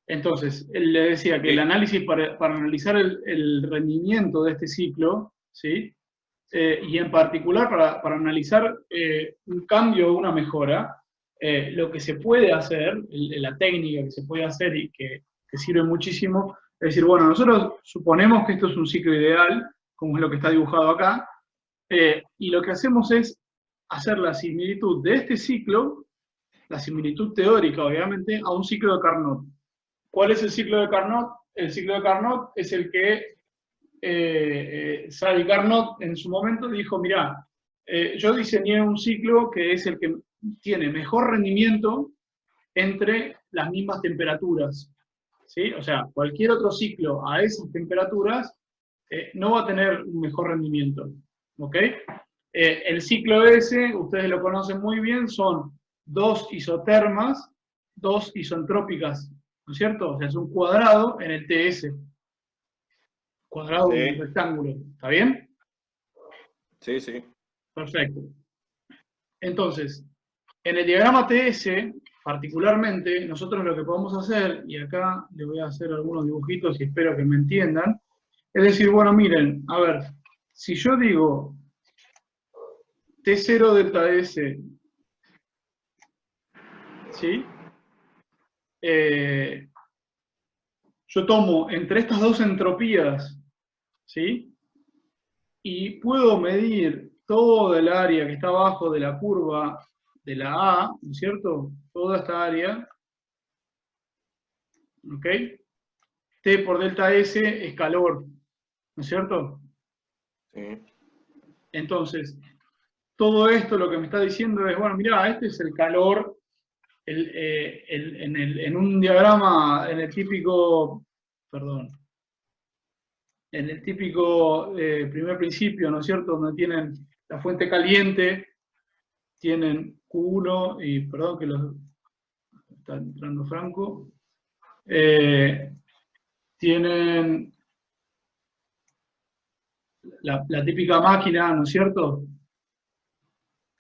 [SPEAKER 1] Entonces, él le decía que el análisis para analizar el rendimiento de este ciclo, ¿sí? Y en particular para analizar un cambio o una mejora, lo que se puede hacer, la técnica que se puede hacer y que sirve muchísimo, es decir, bueno, nosotros suponemos que esto es un ciclo ideal, como es lo que está dibujado acá, y lo que hacemos es hacer la similitud de este ciclo, la similitud teórica, obviamente, a un ciclo de Carnot. ¿Cuál es el ciclo de Carnot? El ciclo de Carnot es el que Sadi Carnot en su momento dijo, mirá, yo diseñé un ciclo que es el que tiene mejor rendimiento entre las mismas temperaturas. ¿Sí? O sea, cualquier otro ciclo a esas temperaturas no va a tener un mejor rendimiento. ¿Ok? El ciclo ese, ustedes lo conocen muy bien, son dos isotermas, dos isentrópicas, ¿no es cierto? O sea, es un cuadrado en el TS. Cuadrado,
[SPEAKER 3] Sí.
[SPEAKER 1] un rectángulo. ¿Está bien?
[SPEAKER 3] Sí, sí.
[SPEAKER 1] Perfecto. Entonces, en el diagrama TS, particularmente, nosotros lo que podemos hacer, y acá le voy a hacer algunos dibujitos y espero que me entiendan, es decir, bueno, miren, a ver, si yo digo T0 delta S, ¿sí? Yo tomo entre estas dos entropías, ¿sí? Y puedo medir todo el área que está abajo de la curva de la A, ¿no es cierto? Toda esta área, ¿ok? T por delta S es calor, ¿no es cierto?
[SPEAKER 3] Sí.
[SPEAKER 1] Entonces, todo esto lo que me está diciendo es, bueno, mirá, este es el calor en un diagrama, en el típico, perdón, en el típico primer principio, ¿no es cierto? Donde tienen la fuente caliente, tienen Q1, y perdón que está entrando Franco, tienen la típica máquina, ¿no es cierto?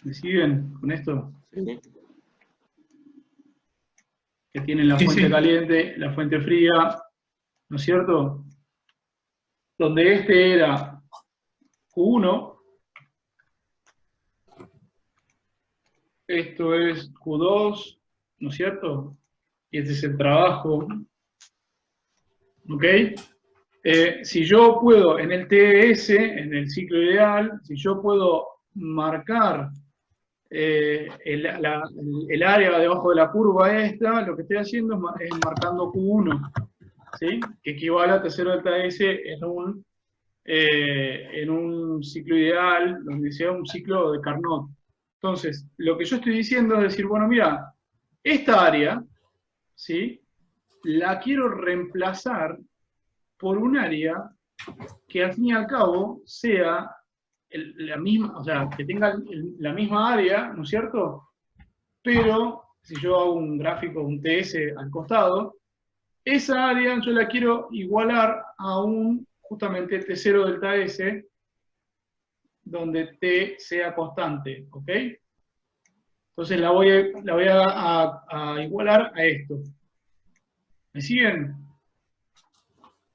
[SPEAKER 1] ¿Me siguen con esto?
[SPEAKER 3] Sí.
[SPEAKER 1] Que tienen la
[SPEAKER 6] Sí,
[SPEAKER 1] fuente
[SPEAKER 6] sí.
[SPEAKER 1] caliente, la fuente fría, ¿no es cierto? Donde este era Q1, esto es Q2, ¿no es cierto? Y este es el trabajo, ¿ok? Si yo puedo, en el TS, en el ciclo ideal, si yo puedo marcar el área debajo de la curva esta, lo que estoy haciendo es marcando Q1, ¿sí? Que equivale a T0 delta S en un ciclo ideal, donde sea un ciclo de Carnot. Entonces, lo que yo estoy diciendo es decir, bueno, mira, esta área, ¿sí? La quiero reemplazar por un área que al fin y al cabo sea la misma, o sea, que tenga la misma área, ¿no es cierto? Pero si yo hago un gráfico, un TS al costado, esa área yo la quiero igualar a justamente T0 delta S, donde T sea constante, ¿ok? Entonces la voy a igualar a esto. ¿Me siguen?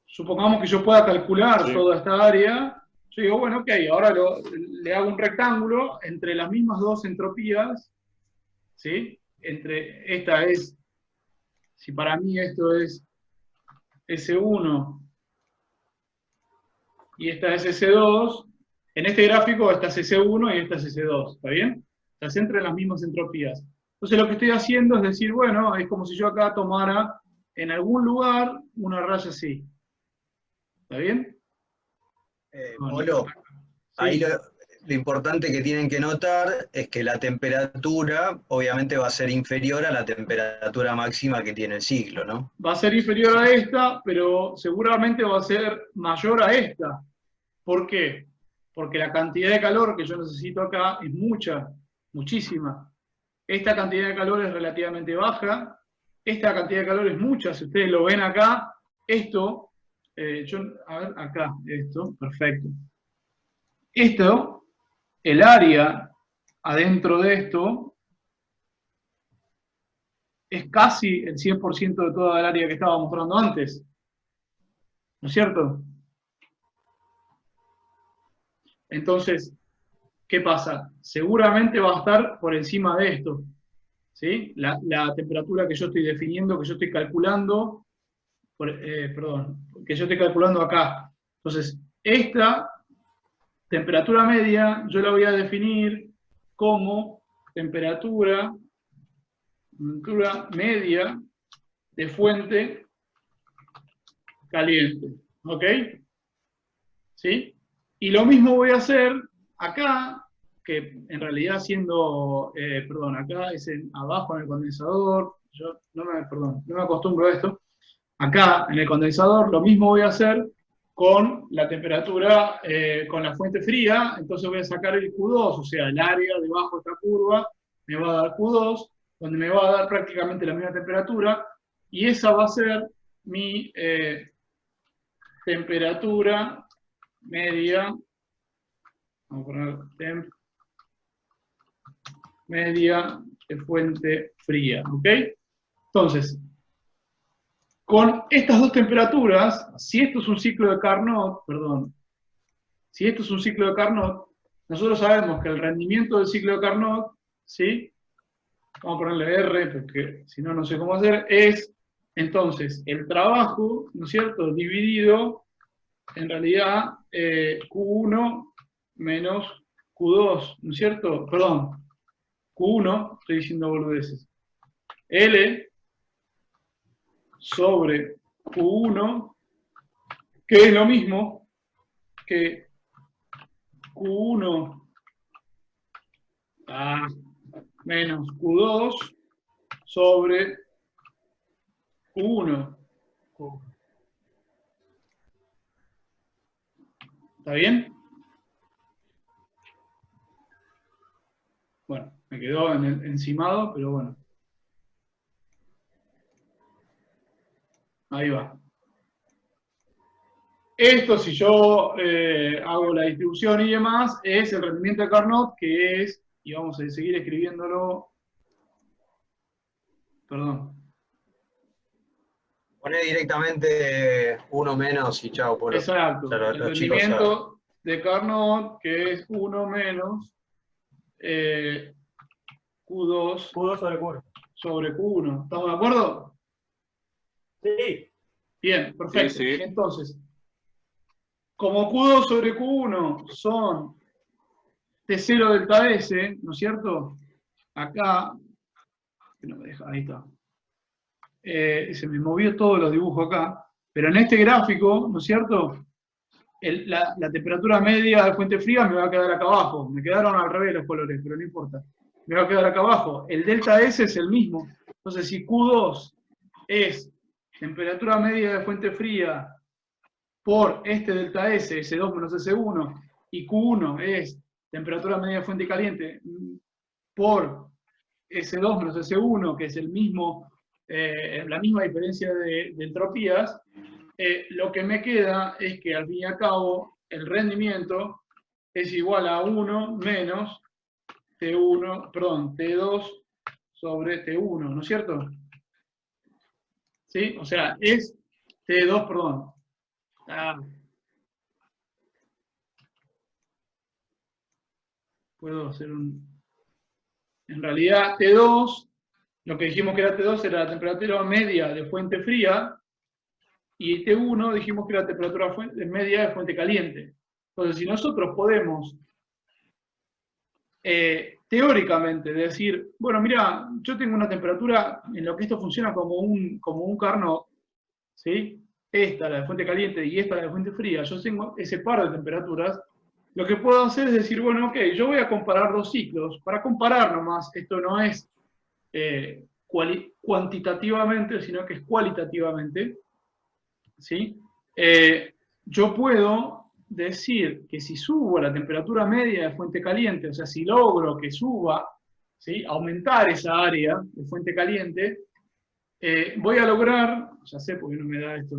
[SPEAKER 1] Supongamos que yo pueda calcular toda esta área. Yo digo, bueno, ok, ahora le hago un rectángulo entre las mismas dos entropías, ¿sí? Esta es, si para mí esto es S1 y esta es S2, en este gráfico esta es S1 y esta es S2, ¿está bien? Se centran en las mismas entropías. Entonces lo que estoy haciendo es decir, bueno, es como si yo acá tomara en algún lugar una raya así. ¿Está bien?
[SPEAKER 2] Polo,
[SPEAKER 1] Sí.
[SPEAKER 2] ahí lo importante que tienen que notar es que la temperatura obviamente va a ser inferior a la temperatura máxima que tiene el ciclo, ¿no?
[SPEAKER 1] Va a ser inferior a esta, pero seguramente va a ser mayor a esta. ¿Por qué? Porque la cantidad de calor que yo necesito acá es mucha, muchísima. Esta cantidad de calor es relativamente baja, esta cantidad de calor es mucha, si ustedes lo ven acá, esto, a ver, acá, esto, perfecto. Esto, el área adentro de esto, es casi el 100% de toda el área que estaba mostrando antes. ¿No es cierto? Entonces, ¿qué pasa? Seguramente va a estar por encima de esto. ¿Sí? La temperatura que yo estoy definiendo, que yo estoy calculando, que yo estoy calculando acá. Entonces, esta temperatura media yo la voy a definir como temperatura media de fuente caliente. ¿Ok? ¿Sí? Y lo mismo voy a hacer acá, que en realidad siendo, acá es abajo en el condensador, yo no me acostumbro a esto. Acá en el condensador lo mismo voy a hacer con la temperatura, con la fuente fría, entonces voy a sacar el Q2, o sea, el área debajo de esta curva me va a dar Q2, donde me va a dar prácticamente la misma temperatura, y esa va a ser mi temperatura media, vamos a poner temp media de fuente fría, ¿ok? Entonces, con estas dos temperaturas, si esto es un ciclo de Carnot, si esto es un ciclo de Carnot, nosotros sabemos que el rendimiento del ciclo de Carnot, ¿sí? Vamos a ponerle R, porque si no, no sé cómo hacer, es entonces el trabajo, ¿no es cierto?, dividido en realidad Q1 menos Q2, ¿no es cierto? Perdón, Q1, estoy diciendo boludeces. L sobre Q1, que es lo mismo que Q1 menos Q2 sobre Q1. ¿Está bien? Bueno, me quedó encimado, pero bueno. Ahí va. Esto, si yo hago la distribución y demás, es el rendimiento de Carnot, que es, y vamos a seguir escribiéndolo, perdón.
[SPEAKER 2] Poné directamente uno menos y chao. Por
[SPEAKER 1] Exacto, el rendimiento de Carnot, que es 1 menos Q2
[SPEAKER 4] Q2 sobre Q1.
[SPEAKER 1] sobre Q1. ¿Estamos de acuerdo?
[SPEAKER 4] Sí.
[SPEAKER 1] Bien, perfecto.
[SPEAKER 5] Sí, sí.
[SPEAKER 1] Entonces, como Q2 sobre Q1 son T0 delta S, ¿no es cierto? Acá, no me deja, ahí está. Se me movió todos los dibujos acá, pero en este gráfico, ¿no es cierto? La temperatura media de fuente fría me va a quedar acá abajo. Me quedaron al revés los colores, pero no importa. Me va a quedar acá abajo. El delta S es el mismo. Entonces, si Q2 es temperatura media de fuente fría por este delta S, S2 menos S1, y Q1 es temperatura media de fuente caliente por S2 menos S1, que es el mismo, la misma diferencia de entropías, lo que me queda es que al fin y al cabo el rendimiento es igual a 1 menos T1, perdón, T2 sobre T1, ¿no es cierto? ¿Sí? O sea, es T2, perdón. Puedo hacer un... En realidad, T2, lo que dijimos que era T2 era la temperatura media de fuente fría, y T1 dijimos que era la temperatura media de fuente caliente. Entonces, si nosotros podemos, teóricamente, decir, bueno, mira, yo tengo una temperatura en lo que esto funciona como un Carnot, ¿sí? Esta, la de fuente caliente, y esta, la de fuente fría, yo tengo ese par de temperaturas. Lo que puedo hacer es decir, bueno, ok, yo voy a comparar dos ciclos. Para comparar nomás, esto no es cuantitativamente, sino que es cualitativamente, ¿sí? Yo puedo decir que si subo la temperatura media de fuente caliente, o sea, si logro que suba, ¿sí? Aumentar esa área de fuente caliente, voy a lograr, ya sé por qué no me da esto,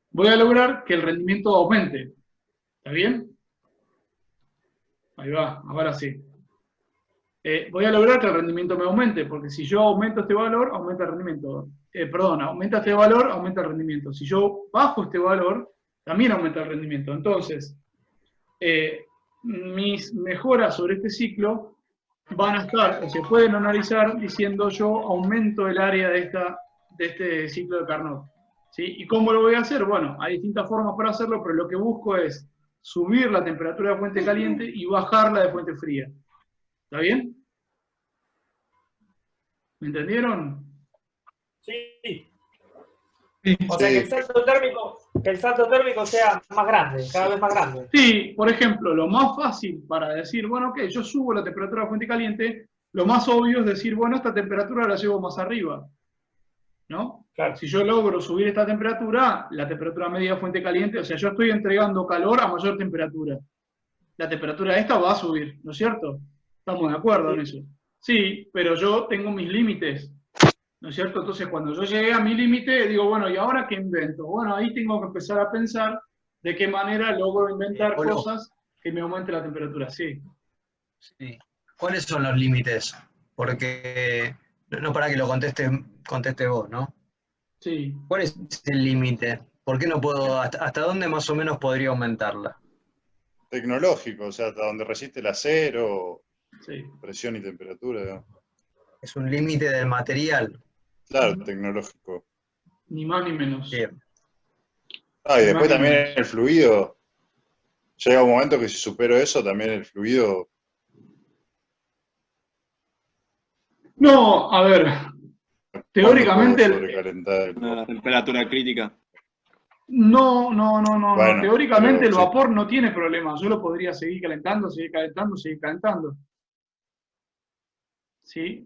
[SPEAKER 1] voy a lograr que el rendimiento aumente. ¿Está bien? Ahí va, ahora sí. Voy a lograr que el rendimiento me aumente, porque si yo aumento este valor, aumenta el rendimiento. Perdón, aumenta este valor, aumenta el rendimiento. Si yo bajo este valor, también aumenta el rendimiento. Entonces, mis mejoras sobre este ciclo van a estar, o se pueden analizar diciendo yo aumento el área de este ciclo de Carnot. ¿Sí? ¿Y cómo lo voy a hacer? Bueno, hay distintas formas para hacerlo, pero lo que busco es subir la temperatura de fuente caliente y bajarla de fuente fría. ¿Está bien? ¿Me entendieron?
[SPEAKER 4] Sí.
[SPEAKER 6] Sí.
[SPEAKER 4] O sea, que el salto térmico sea más grande, cada vez más grande.
[SPEAKER 1] Sí, por ejemplo, lo más fácil para decir, bueno, ok, yo subo la temperatura de fuente caliente, lo más obvio es decir, bueno, esta temperatura la llevo más arriba, ¿no?
[SPEAKER 4] Claro.
[SPEAKER 1] Si yo logro subir esta temperatura, la temperatura media de fuente caliente, o sea, yo estoy entregando calor a mayor temperatura. La temperatura esta va a subir, ¿no es cierto? ¿Estamos de acuerdo en eso? Sí, pero yo tengo mis límites, ¿no es cierto? Entonces, cuando yo llegué a mi límite, digo, bueno, ¿y ahora qué invento? Bueno, ahí tengo que empezar a pensar de qué manera logro inventar cosas que me aumenten la temperatura. Sí.
[SPEAKER 2] Sí. ¿Cuáles son los límites? Porque, no para que lo conteste vos, ¿no?
[SPEAKER 1] Sí.
[SPEAKER 2] ¿Cuál es el límite? ¿Por qué no puedo, hasta dónde más o menos podría aumentarla?
[SPEAKER 3] Tecnológico, o sea, hasta donde resiste el acero,
[SPEAKER 1] Sí.
[SPEAKER 3] presión y temperatura, ¿no?
[SPEAKER 2] Es un límite del material.
[SPEAKER 3] Claro, tecnológico.
[SPEAKER 1] Ni más ni menos.
[SPEAKER 2] Bien.
[SPEAKER 3] Y después también el fluido. Llega un momento que si supero eso, también el fluido...
[SPEAKER 1] No, a ver. Teóricamente...
[SPEAKER 5] La temperatura crítica.
[SPEAKER 1] No.
[SPEAKER 3] Bueno,
[SPEAKER 1] Teóricamente el
[SPEAKER 3] sí.
[SPEAKER 1] vapor no tiene problema. Yo lo podría seguir calentando. ¿Sí?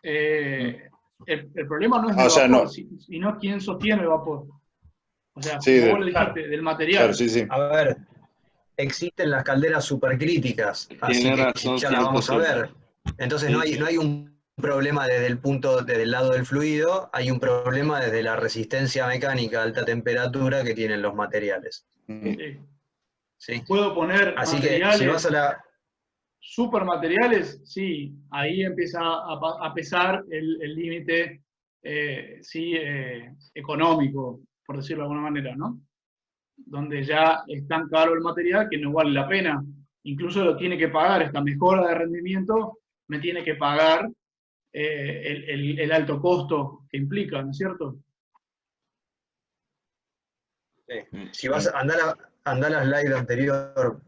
[SPEAKER 1] El problema no es del vapor, sino quién sostiene el vapor. O sea,
[SPEAKER 3] sí,
[SPEAKER 1] como vos le dijiste, del material.
[SPEAKER 3] Claro, sí.
[SPEAKER 2] A ver, existen las calderas supercríticas, así
[SPEAKER 5] Tiene
[SPEAKER 2] que
[SPEAKER 5] razón,
[SPEAKER 2] ya las vamos a ver. Entonces no hay un problema desde el lado del fluido, hay un problema desde la resistencia mecánica a alta temperatura que tienen los materiales.
[SPEAKER 1] Sí.
[SPEAKER 2] ¿Sí?
[SPEAKER 1] Puedo poner
[SPEAKER 2] así
[SPEAKER 1] materiales,
[SPEAKER 2] que si vas a la...
[SPEAKER 1] supermateriales, sí, ahí empieza a pesar el límite económico, por decirlo de alguna manera, ¿no? Donde ya es tan caro el material que no vale la pena. Incluso lo tiene que pagar esta mejora de rendimiento me tiene que pagar el alto costo que implica, ¿no es cierto?
[SPEAKER 2] Sí. Si vas, andá a la slide anterior,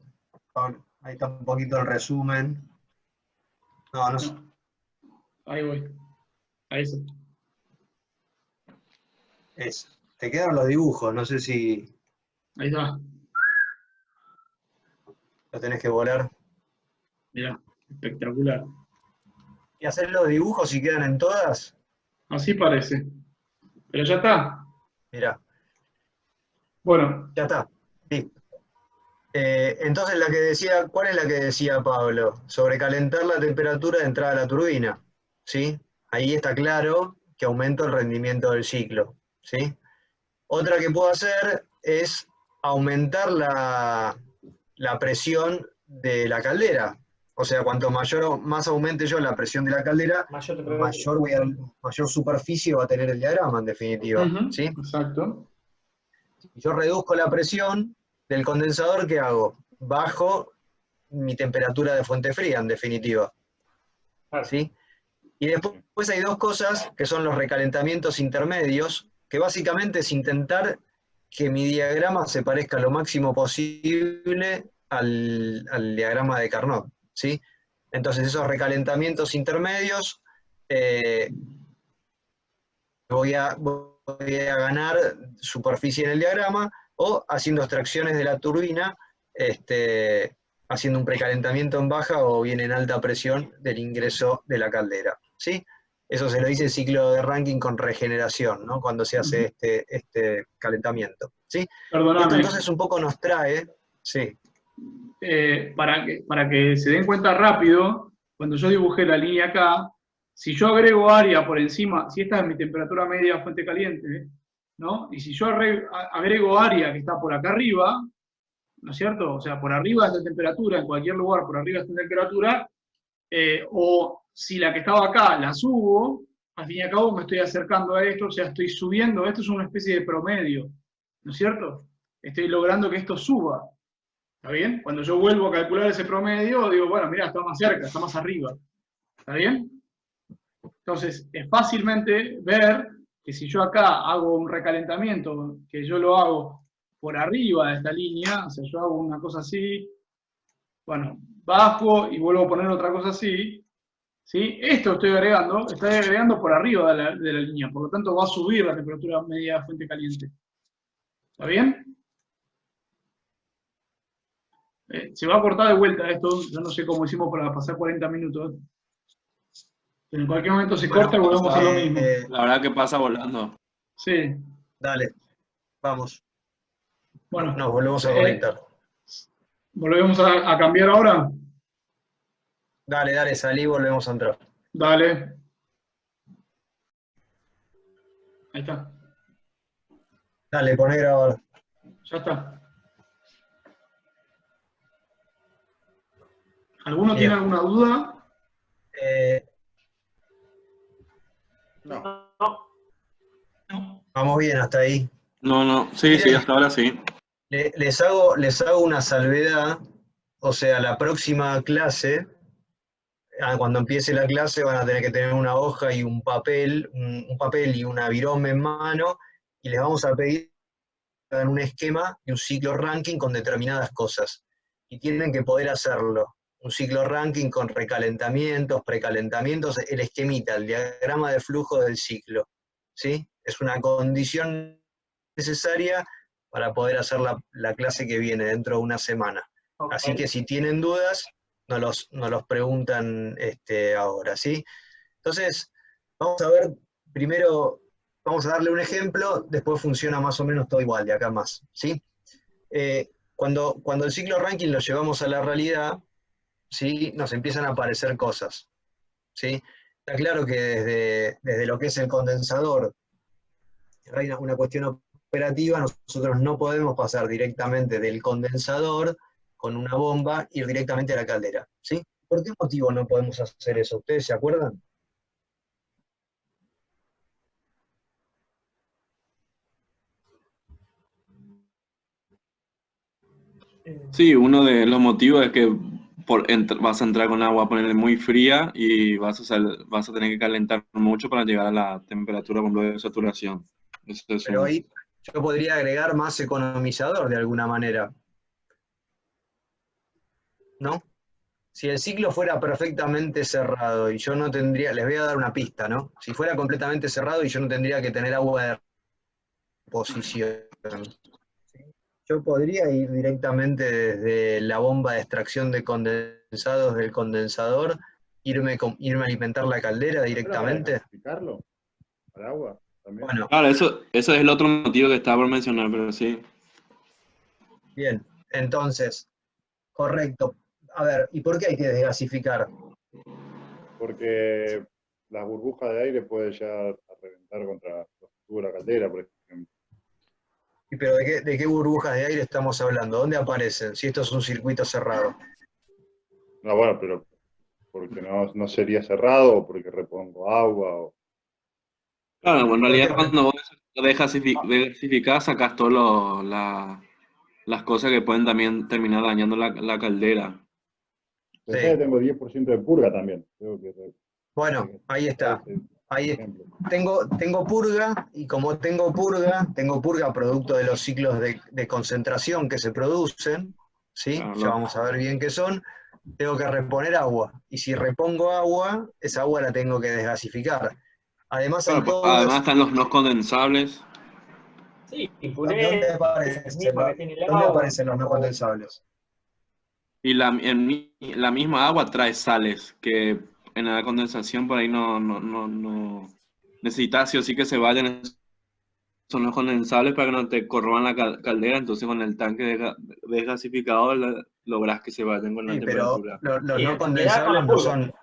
[SPEAKER 2] Pablo. Ahí está un poquito el resumen. No.
[SPEAKER 1] No. Ahí voy. Ahí está.
[SPEAKER 2] Te quedaron los dibujos, no sé si
[SPEAKER 1] Ahí está.
[SPEAKER 2] lo tenés que volar.
[SPEAKER 1] Mirá, espectacular.
[SPEAKER 2] ¿Y hacer los dibujos si quedan en todas?
[SPEAKER 1] Así parece. Pero ya está.
[SPEAKER 2] Mirá,
[SPEAKER 1] Bueno,
[SPEAKER 2] ya está. Listo. Entonces ¿cuál es la que decía Pablo? Sobrecalentar la temperatura de entrada a la turbina. ¿Sí? Ahí está claro que aumenta el rendimiento del ciclo. ¿Sí? Otra que puedo hacer es aumentar la presión de la caldera. O sea, cuanto más aumente yo la presión de la caldera,
[SPEAKER 4] Mayor temperatura.
[SPEAKER 2] mayor superficie va a tener el diagrama, en definitiva. ¿Sí?
[SPEAKER 1] exacto.
[SPEAKER 2] Si yo reduzco la presión del condensador, ¿qué hago? Bajo mi temperatura de fuente fría, en definitiva.
[SPEAKER 4] Claro.
[SPEAKER 2] ¿Sí? Y después hay dos cosas que son los recalentamientos intermedios, que básicamente es intentar que mi diagrama se parezca lo máximo posible al diagrama de Carnot. ¿Sí? Entonces esos recalentamientos intermedios voy a ganar superficie en el diagrama o haciendo extracciones de la turbina, haciendo un precalentamiento en baja o bien en alta presión del ingreso de la caldera. ¿Sí? Eso se lo dice el ciclo de Rankine con regeneración, ¿no? Cuando se hace este calentamiento. ¿Sí? Y esto
[SPEAKER 1] Perdóname.
[SPEAKER 2] entonces un poco nos trae, sí.
[SPEAKER 1] Para que se den cuenta rápido, cuando yo dibujé la línea acá, si yo agrego área por encima, si esta es mi temperatura media fuente caliente, ¿no? Y si yo agrego área que está por acá arriba, ¿no es cierto? O sea, por arriba de esta temperatura, en cualquier lugar por arriba de esta temperatura, o si la que estaba acá la subo, al fin y al cabo me estoy acercando a esto, o sea, estoy subiendo, esto es una especie de promedio, ¿no es cierto? Estoy logrando que esto suba. ¿Está bien? Cuando yo vuelvo a calcular ese promedio, digo, bueno, mira, está más cerca, está más arriba. ¿Está bien? Entonces, es fácilmente ver que si yo acá hago un recalentamiento, que yo lo hago por arriba de esta línea, o sea, yo hago una cosa así, bueno, bajo y vuelvo a poner otra cosa así, ¿sí? Esto estoy agregando por arriba de la línea, por lo tanto va a subir la temperatura media de fuente caliente. ¿Está bien? Se va a cortar de vuelta esto, yo no sé cómo hicimos para pasar 40 minutos. En cualquier momento se corta y volvemos a lo mismo.
[SPEAKER 5] La verdad que pasa volando.
[SPEAKER 1] Sí.
[SPEAKER 2] Dale, vamos.
[SPEAKER 1] Bueno.
[SPEAKER 2] Nos volvemos a conectar.
[SPEAKER 1] ¿Volvemos a cambiar ahora?
[SPEAKER 2] Dale, salí y volvemos a entrar.
[SPEAKER 1] Dale. Ahí está.
[SPEAKER 2] Dale, poné grabar.
[SPEAKER 1] Ya está. ¿Alguno tiene alguna duda?
[SPEAKER 3] No.
[SPEAKER 2] Vamos bien hasta ahí.
[SPEAKER 5] No, sí, hasta ahora sí.
[SPEAKER 2] Les hago una salvedad, o sea, la próxima clase, cuando empiece la clase van a tener que tener una hoja y un papel y una virome en mano, y les vamos a pedir que hagan un esquema y un ciclo Rankine con determinadas cosas. Y tienen que poder hacerlo. Un ciclo Rankine con recalentamientos, precalentamientos, el esquemita, el diagrama de flujo del ciclo. ¿Sí? Es una condición necesaria para poder hacer la clase que viene dentro de una semana.
[SPEAKER 4] Okay.
[SPEAKER 2] Así que si tienen dudas, nos los preguntan ahora, ¿sí? Entonces, vamos a ver, primero vamos a darle un ejemplo, después funciona más o menos todo igual, de acá más, ¿sí? Cuando el ciclo Rankine lo llevamos a la realidad, ¿sí? Nos empiezan a aparecer cosas, ¿sí? Está claro que desde lo que es el condensador, hay una cuestión operativa, nosotros no podemos pasar directamente del condensador con una bomba, ir directamente a la caldera, ¿sí? ¿Por qué motivo no podemos hacer eso? ¿Ustedes se acuerdan?
[SPEAKER 5] Sí, uno de los motivos es que vas a entrar con agua, ponerle muy fría y vas a tener que calentar mucho para llegar a la temperatura, por ejemplo, de saturación. Eso es
[SPEAKER 2] Pero ahí yo podría agregar más economizador de alguna manera, ¿no? Si el ciclo fuera perfectamente cerrado y yo no tendría, les voy a dar una pista, ¿no? Si fuera completamente cerrado y yo no tendría que tener agua de reposición, yo podría ir directamente desde la bomba de extracción de condensados del condensador, irme a alimentar la caldera directamente.
[SPEAKER 7] ¿Explicarlo? ¿Para agua? También.
[SPEAKER 2] Bueno,
[SPEAKER 5] Claro, eso es el otro motivo que estaba por mencionar, pero sí.
[SPEAKER 2] bien, entonces, correcto. A ver, ¿y por qué hay que desgasificar?
[SPEAKER 7] Porque las burbujas de aire pueden llegar a reventar contra los tubos de la caldera, por ejemplo.
[SPEAKER 2] ¿Pero de qué burbujas de aire estamos hablando? ¿Dónde aparecen? Si esto es un circuito cerrado.
[SPEAKER 7] No, bueno, pero porque no sería cerrado o porque repongo agua o...
[SPEAKER 5] Claro, bueno, en realidad
[SPEAKER 2] ¿Por qué?
[SPEAKER 5] cuando vos desgasificás, sacás todas las cosas que pueden también terminar dañando la caldera.
[SPEAKER 7] Pensé
[SPEAKER 2] Sí.
[SPEAKER 7] que tengo 10% de purga también.
[SPEAKER 2] Bueno, ahí está. Ahí
[SPEAKER 7] ejemplo.
[SPEAKER 2] tengo purga, y como tengo purga producto de los ciclos de concentración que se producen, ¿sí?
[SPEAKER 5] Claro,
[SPEAKER 2] Ya vamos a ver bien qué son. Tengo que reponer agua. Y si repongo agua, esa agua la tengo que desgasificar. Además, hay
[SPEAKER 5] claro,
[SPEAKER 2] todo
[SPEAKER 5] además
[SPEAKER 2] eso.
[SPEAKER 5] están los no condensables.
[SPEAKER 4] Sí,
[SPEAKER 2] ¿Dónde
[SPEAKER 4] impurezas, el mismo que tiene el
[SPEAKER 2] dónde
[SPEAKER 4] agua.
[SPEAKER 2] aparecen los no condensables?
[SPEAKER 5] Y la misma agua trae sales, que en la condensación por ahí no necesitas sí o sí que se vayan esos no condensables para que no te corroban la caldera, entonces con el tanque desgasificado lográs que se vayan con la
[SPEAKER 2] Sí, pero
[SPEAKER 5] temperatura.
[SPEAKER 2] los
[SPEAKER 4] Y
[SPEAKER 2] no
[SPEAKER 4] en similar con
[SPEAKER 2] condensables
[SPEAKER 4] la
[SPEAKER 2] no
[SPEAKER 4] purga.
[SPEAKER 2] son.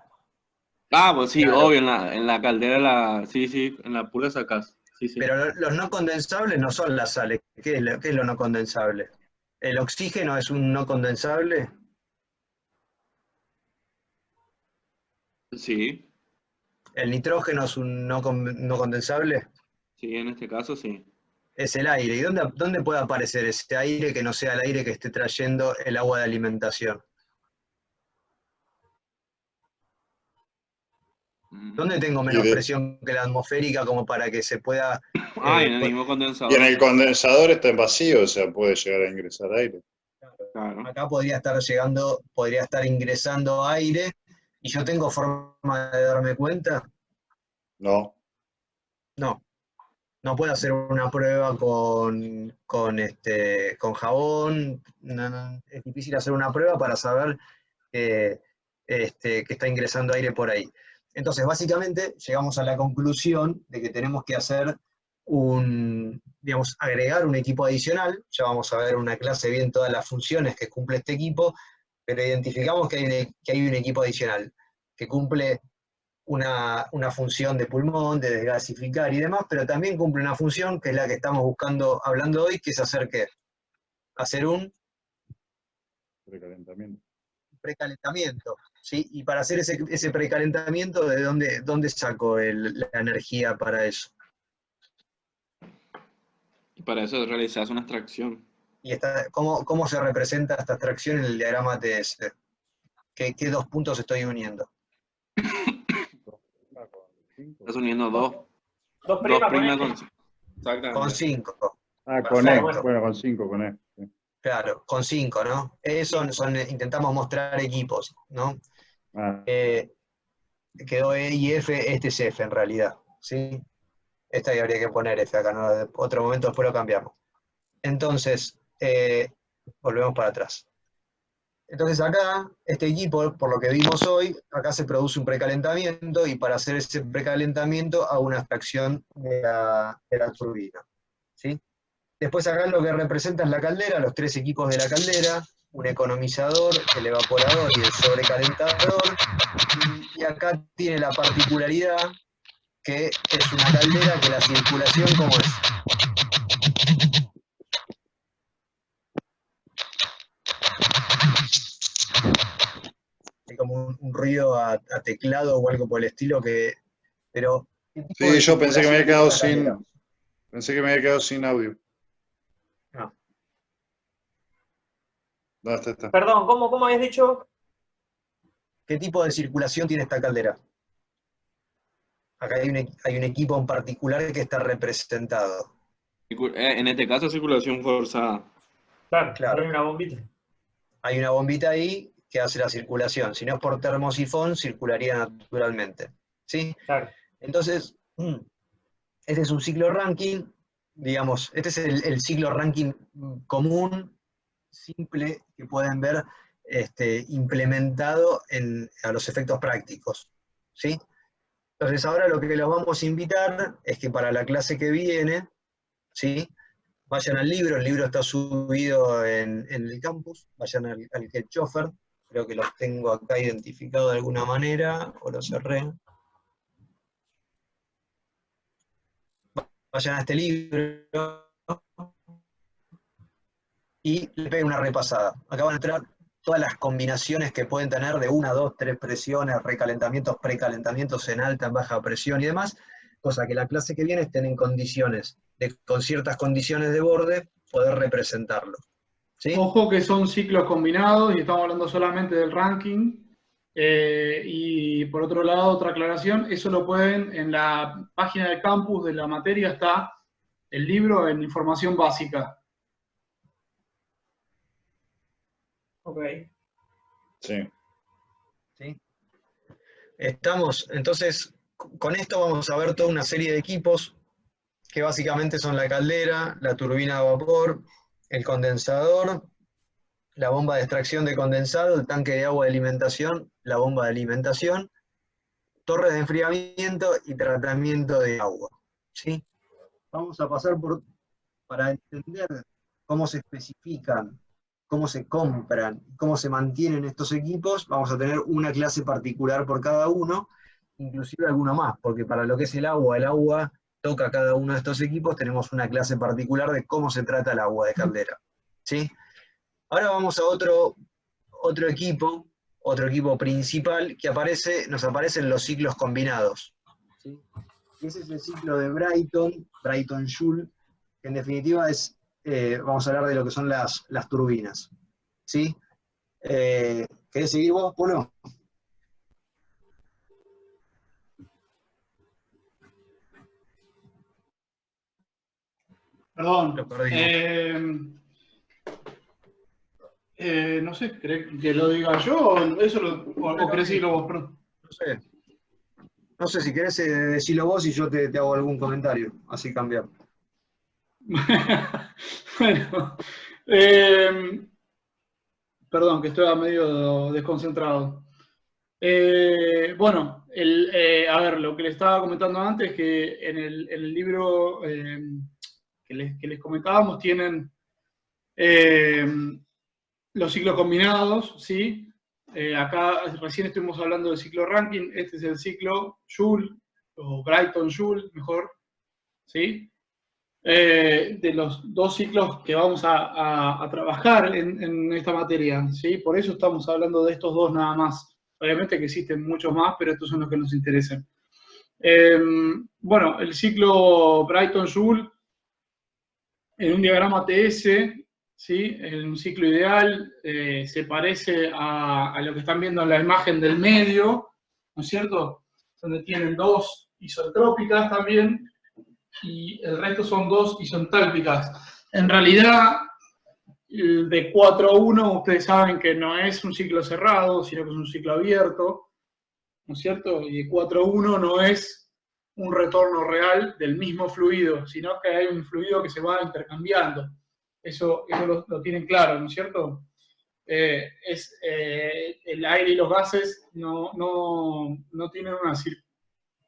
[SPEAKER 5] Ah, pues sí,
[SPEAKER 2] Claro,
[SPEAKER 5] obvio, en la caldera, sí, en la pura sacás. Sí, sí.
[SPEAKER 2] pero los no condensables no son las sales. ¿Qué es lo no condensable? ¿El oxígeno es un no condensable?
[SPEAKER 5] Sí,
[SPEAKER 2] ¿El nitrógeno es un no condensable?
[SPEAKER 5] sí, en este caso sí.
[SPEAKER 2] Es el aire. ¿Y dónde puede aparecer ese aire que no sea el aire que esté trayendo el agua de alimentación? ¿Dónde tengo
[SPEAKER 3] Y,
[SPEAKER 2] menos presión que la atmosférica como para que se pueda...
[SPEAKER 5] Ah, en el mismo
[SPEAKER 3] y en
[SPEAKER 5] condensador.
[SPEAKER 3] el condensador está en vacío, o sea, puede llegar a ingresar aire.
[SPEAKER 5] Claro.
[SPEAKER 2] Acá podría estar ingresando aire, y yo tengo forma de darme cuenta.
[SPEAKER 3] No.
[SPEAKER 2] No, no puedo hacer una prueba con jabón. No, es difícil hacer una prueba para saber que está ingresando aire por ahí. Entonces, básicamente, llegamos a la conclusión de que tenemos que hacer agregar un equipo adicional. Ya vamos a ver en una clase bien todas las funciones que cumple este equipo, pero identificamos que hay un equipo adicional que cumple una función de pulmón, de desgasificar y demás, pero también cumple una función que es la que estamos hablando hoy, que es hacer ¿qué? Hacer un
[SPEAKER 7] Precalentamiento.
[SPEAKER 2] precalentamiento, ¿sí? Y para hacer ese precalentamiento, ¿de dónde saco la energía para eso?
[SPEAKER 5] Y para eso realizas una extracción.
[SPEAKER 2] Y ¿cómo se representa esta extracción en el diagrama TS? ¿Qué dos puntos estoy uniendo?
[SPEAKER 5] Estás uniendo dos
[SPEAKER 4] Dos primas con
[SPEAKER 5] primas con...
[SPEAKER 4] este.
[SPEAKER 5] Exactamente.
[SPEAKER 2] Con 5.
[SPEAKER 7] Ah, con
[SPEAKER 4] Perfecto,
[SPEAKER 7] E.
[SPEAKER 4] bueno.
[SPEAKER 7] Bueno, con 5, con E. Sí.
[SPEAKER 2] Claro, con 5, ¿no? Intentamos mostrar equipos, ¿no?
[SPEAKER 7] Ah,
[SPEAKER 2] Quedó E y F, este es F en realidad, ¿sí? Esta ahí habría que poner F acá, ¿no? Otro momento después lo cambiamos. Entonces, volvemos para atrás. Entonces acá, este equipo, por lo que vimos hoy, acá se produce un precalentamiento, y para hacer ese precalentamiento hago una extracción de la turbina, ¿sí? Después acá lo que representa es la caldera, los tres equipos de la caldera, un economizador, el evaporador y el sobrecalentador. Y acá tiene la particularidad que es una caldera que la circulación, ¿cómo es? Hay como un ruido a teclado o algo por el estilo pero ¿qué tipo
[SPEAKER 3] Sí,
[SPEAKER 2] de
[SPEAKER 3] yo pensé que me había
[SPEAKER 2] circulación tiene
[SPEAKER 3] quedado
[SPEAKER 2] esta caldera?
[SPEAKER 3] sin audio.
[SPEAKER 2] No.
[SPEAKER 3] ¿Dónde está?
[SPEAKER 4] Perdón, ¿cómo habías dicho?
[SPEAKER 2] ¿Qué tipo de circulación tiene esta caldera? Acá hay un equipo en particular que está representado.
[SPEAKER 5] En este caso, circulación forzada.
[SPEAKER 4] Claro,
[SPEAKER 2] Claro.
[SPEAKER 4] hay una bombita.
[SPEAKER 2] Hay una bombita ahí que hace la circulación. Si no es por termosifón, circularía naturalmente. ¿Sí?
[SPEAKER 4] Claro.
[SPEAKER 2] Entonces, este es un ciclo ranking, digamos, este es el ciclo ranking común, simple, que pueden ver implementado a los efectos prácticos. ¿Sí? Entonces ahora lo que los vamos a invitar es que para la clase que viene, ¿sí?, vayan al libro, el libro está subido en el campus, vayan al Ketchofer, creo que los tengo acá identificados de alguna manera, o los cerré. Vayan a este libro y le peguen una repasada. Acá van a entrar todas las combinaciones que pueden tener de 1, 2, 3 presiones, recalentamientos, precalentamientos en alta, en baja presión y demás, cosa que la clase que viene estén en condiciones, con ciertas condiciones de borde, poder representarlo. ¿Sí?
[SPEAKER 1] Ojo que son ciclos combinados y estamos hablando solamente del ranking. Y por otro lado, otra aclaración, eso lo pueden, en la página del campus de la materia está el libro en información básica.
[SPEAKER 4] Ok.
[SPEAKER 7] Sí.
[SPEAKER 2] ¿Sí? Estamos, entonces, con esto vamos a ver toda una serie de equipos que básicamente son la caldera, la turbina de vapor, el condensador, la bomba de extracción de condensado, el tanque de agua de alimentación, la bomba de alimentación, torre de enfriamiento y tratamiento de agua. ¿Sí? Vamos a pasar para entender cómo se especifican, cómo se compran, cómo se mantienen estos equipos, vamos a tener una clase particular por cada uno, inclusive alguno más, porque para lo que es el agua toca cada uno de estos equipos, tenemos una clase particular de cómo se trata el agua de caldera. ¿Sí? Ahora vamos a otro equipo principal que nos aparecen los ciclos combinados. ¿Sí? Y ese es el ciclo de Brayton-Joule, que en definitiva es, vamos a hablar de lo que son las turbinas. ¿Sí? ¿Querés seguir vos, Polo?
[SPEAKER 1] Perdón.
[SPEAKER 2] Lo perdimos.
[SPEAKER 1] No sé, ¿querés que lo diga yo o querés decirlo vos? Perdón.
[SPEAKER 2] No sé si querés decirlo vos y yo te hago algún comentario, así cambiar.
[SPEAKER 1] Bueno, perdón, que estoy medio desconcentrado. Bueno, a ver, lo que les estaba comentando antes, que en el libro que les comentábamos tienen los ciclos combinados, ¿sí? Acá recién estuvimos hablando del ciclo ranking, este es el ciclo Joule, o Brayton-Joule, mejor, ¿sí? De los dos ciclos que vamos a trabajar en esta materia, ¿sí? Por eso estamos hablando de estos dos nada más. Obviamente que existen muchos más, pero estos son los que nos interesan. Bueno, el ciclo Brayton-Joule, en un diagrama TS, ¿sí? En un ciclo ideal, se parece a lo que están viendo en la imagen del medio, ¿no es cierto? Donde tienen dos isotrópicas también, y el resto son dos isentálpicas. En realidad, el de 4-1, ustedes saben que no es un ciclo cerrado, sino que es un ciclo abierto, ¿no es cierto? Y de 4-1 no es un retorno real del mismo fluido, sino que hay un fluido que se va intercambiando. Eso lo tienen claro, ¿no es cierto? El aire y los gases no tienen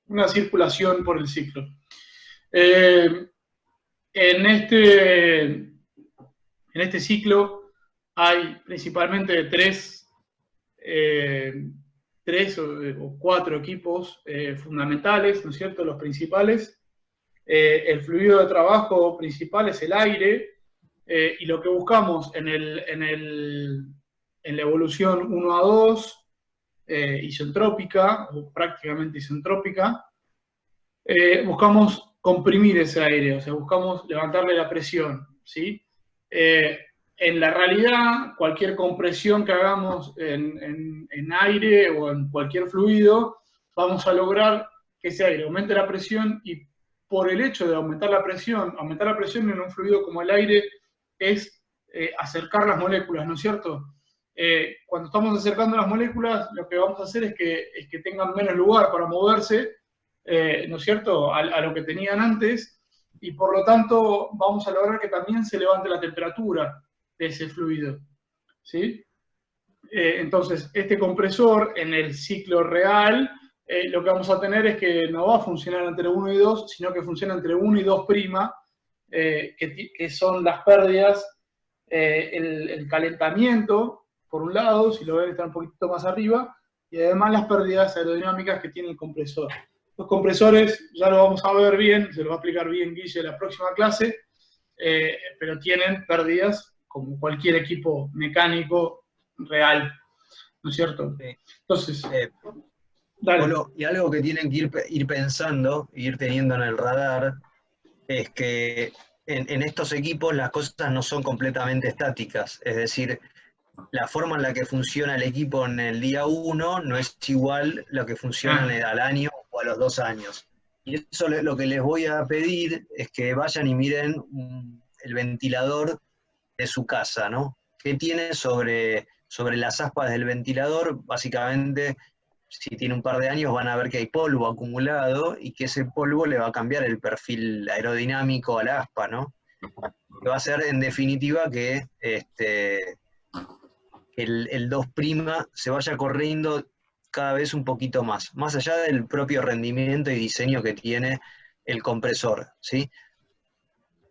[SPEAKER 1] una circulación por el ciclo. En este ciclo hay principalmente tres o cuatro equipos fundamentales, ¿no es cierto? Los principales. El fluido de trabajo principal es el aire, y lo que buscamos en la evolución 1 a 2, isentrópica, o prácticamente isentrópica, buscamos comprimir ese aire, o sea, buscamos levantarle la presión, ¿sí? en la realidad, cualquier compresión que hagamos en aire o en cualquier fluido, vamos a lograr que ese aire aumente la presión, y por el hecho de aumentar la presión en un fluido como el aire es acercar las moléculas, ¿no es cierto? Cuando estamos acercando las moléculas, lo que vamos a hacer es que tengan menos lugar para moverse, ¿no es cierto?, a lo que tenían antes, y por lo tanto vamos a lograr que también se levante la temperatura de ese fluido, ¿sí? Entonces, este compresor en el ciclo real, lo que vamos a tener es que no va a funcionar entre 1 y 2, sino que funciona entre 1 y 2', que son las pérdidas, el calentamiento, por un lado, si lo ven está un poquito más arriba, y además las pérdidas aerodinámicas que tiene el compresor. Los compresores ya lo vamos a ver bien, se lo va a explicar bien Guille en la próxima clase, pero tienen pérdidas como cualquier equipo mecánico real, ¿no es cierto?
[SPEAKER 2] Sí.
[SPEAKER 1] Entonces, dale.
[SPEAKER 2] Polo, y algo que tienen que ir pensando, ir teniendo en el radar, es que en estos equipos las cosas no son completamente estáticas, es decir, la forma en la que funciona el equipo en el día 1 no es igual lo que funciona al año o a los 2 años. Y eso lo que les voy a pedir es que vayan y miren el ventilador de su casa, ¿no? ¿Qué tiene sobre las aspas del ventilador? Básicamente, si tiene un par de años van a ver que hay polvo acumulado y que ''ese polvo le va a cambiar el perfil aerodinámico a la aspa, ¿no? Que va a ser, en definitiva, que el 2' se vaya corriendo cada vez un poquito más allá del propio rendimiento y diseño que tiene el compresor, ¿sí?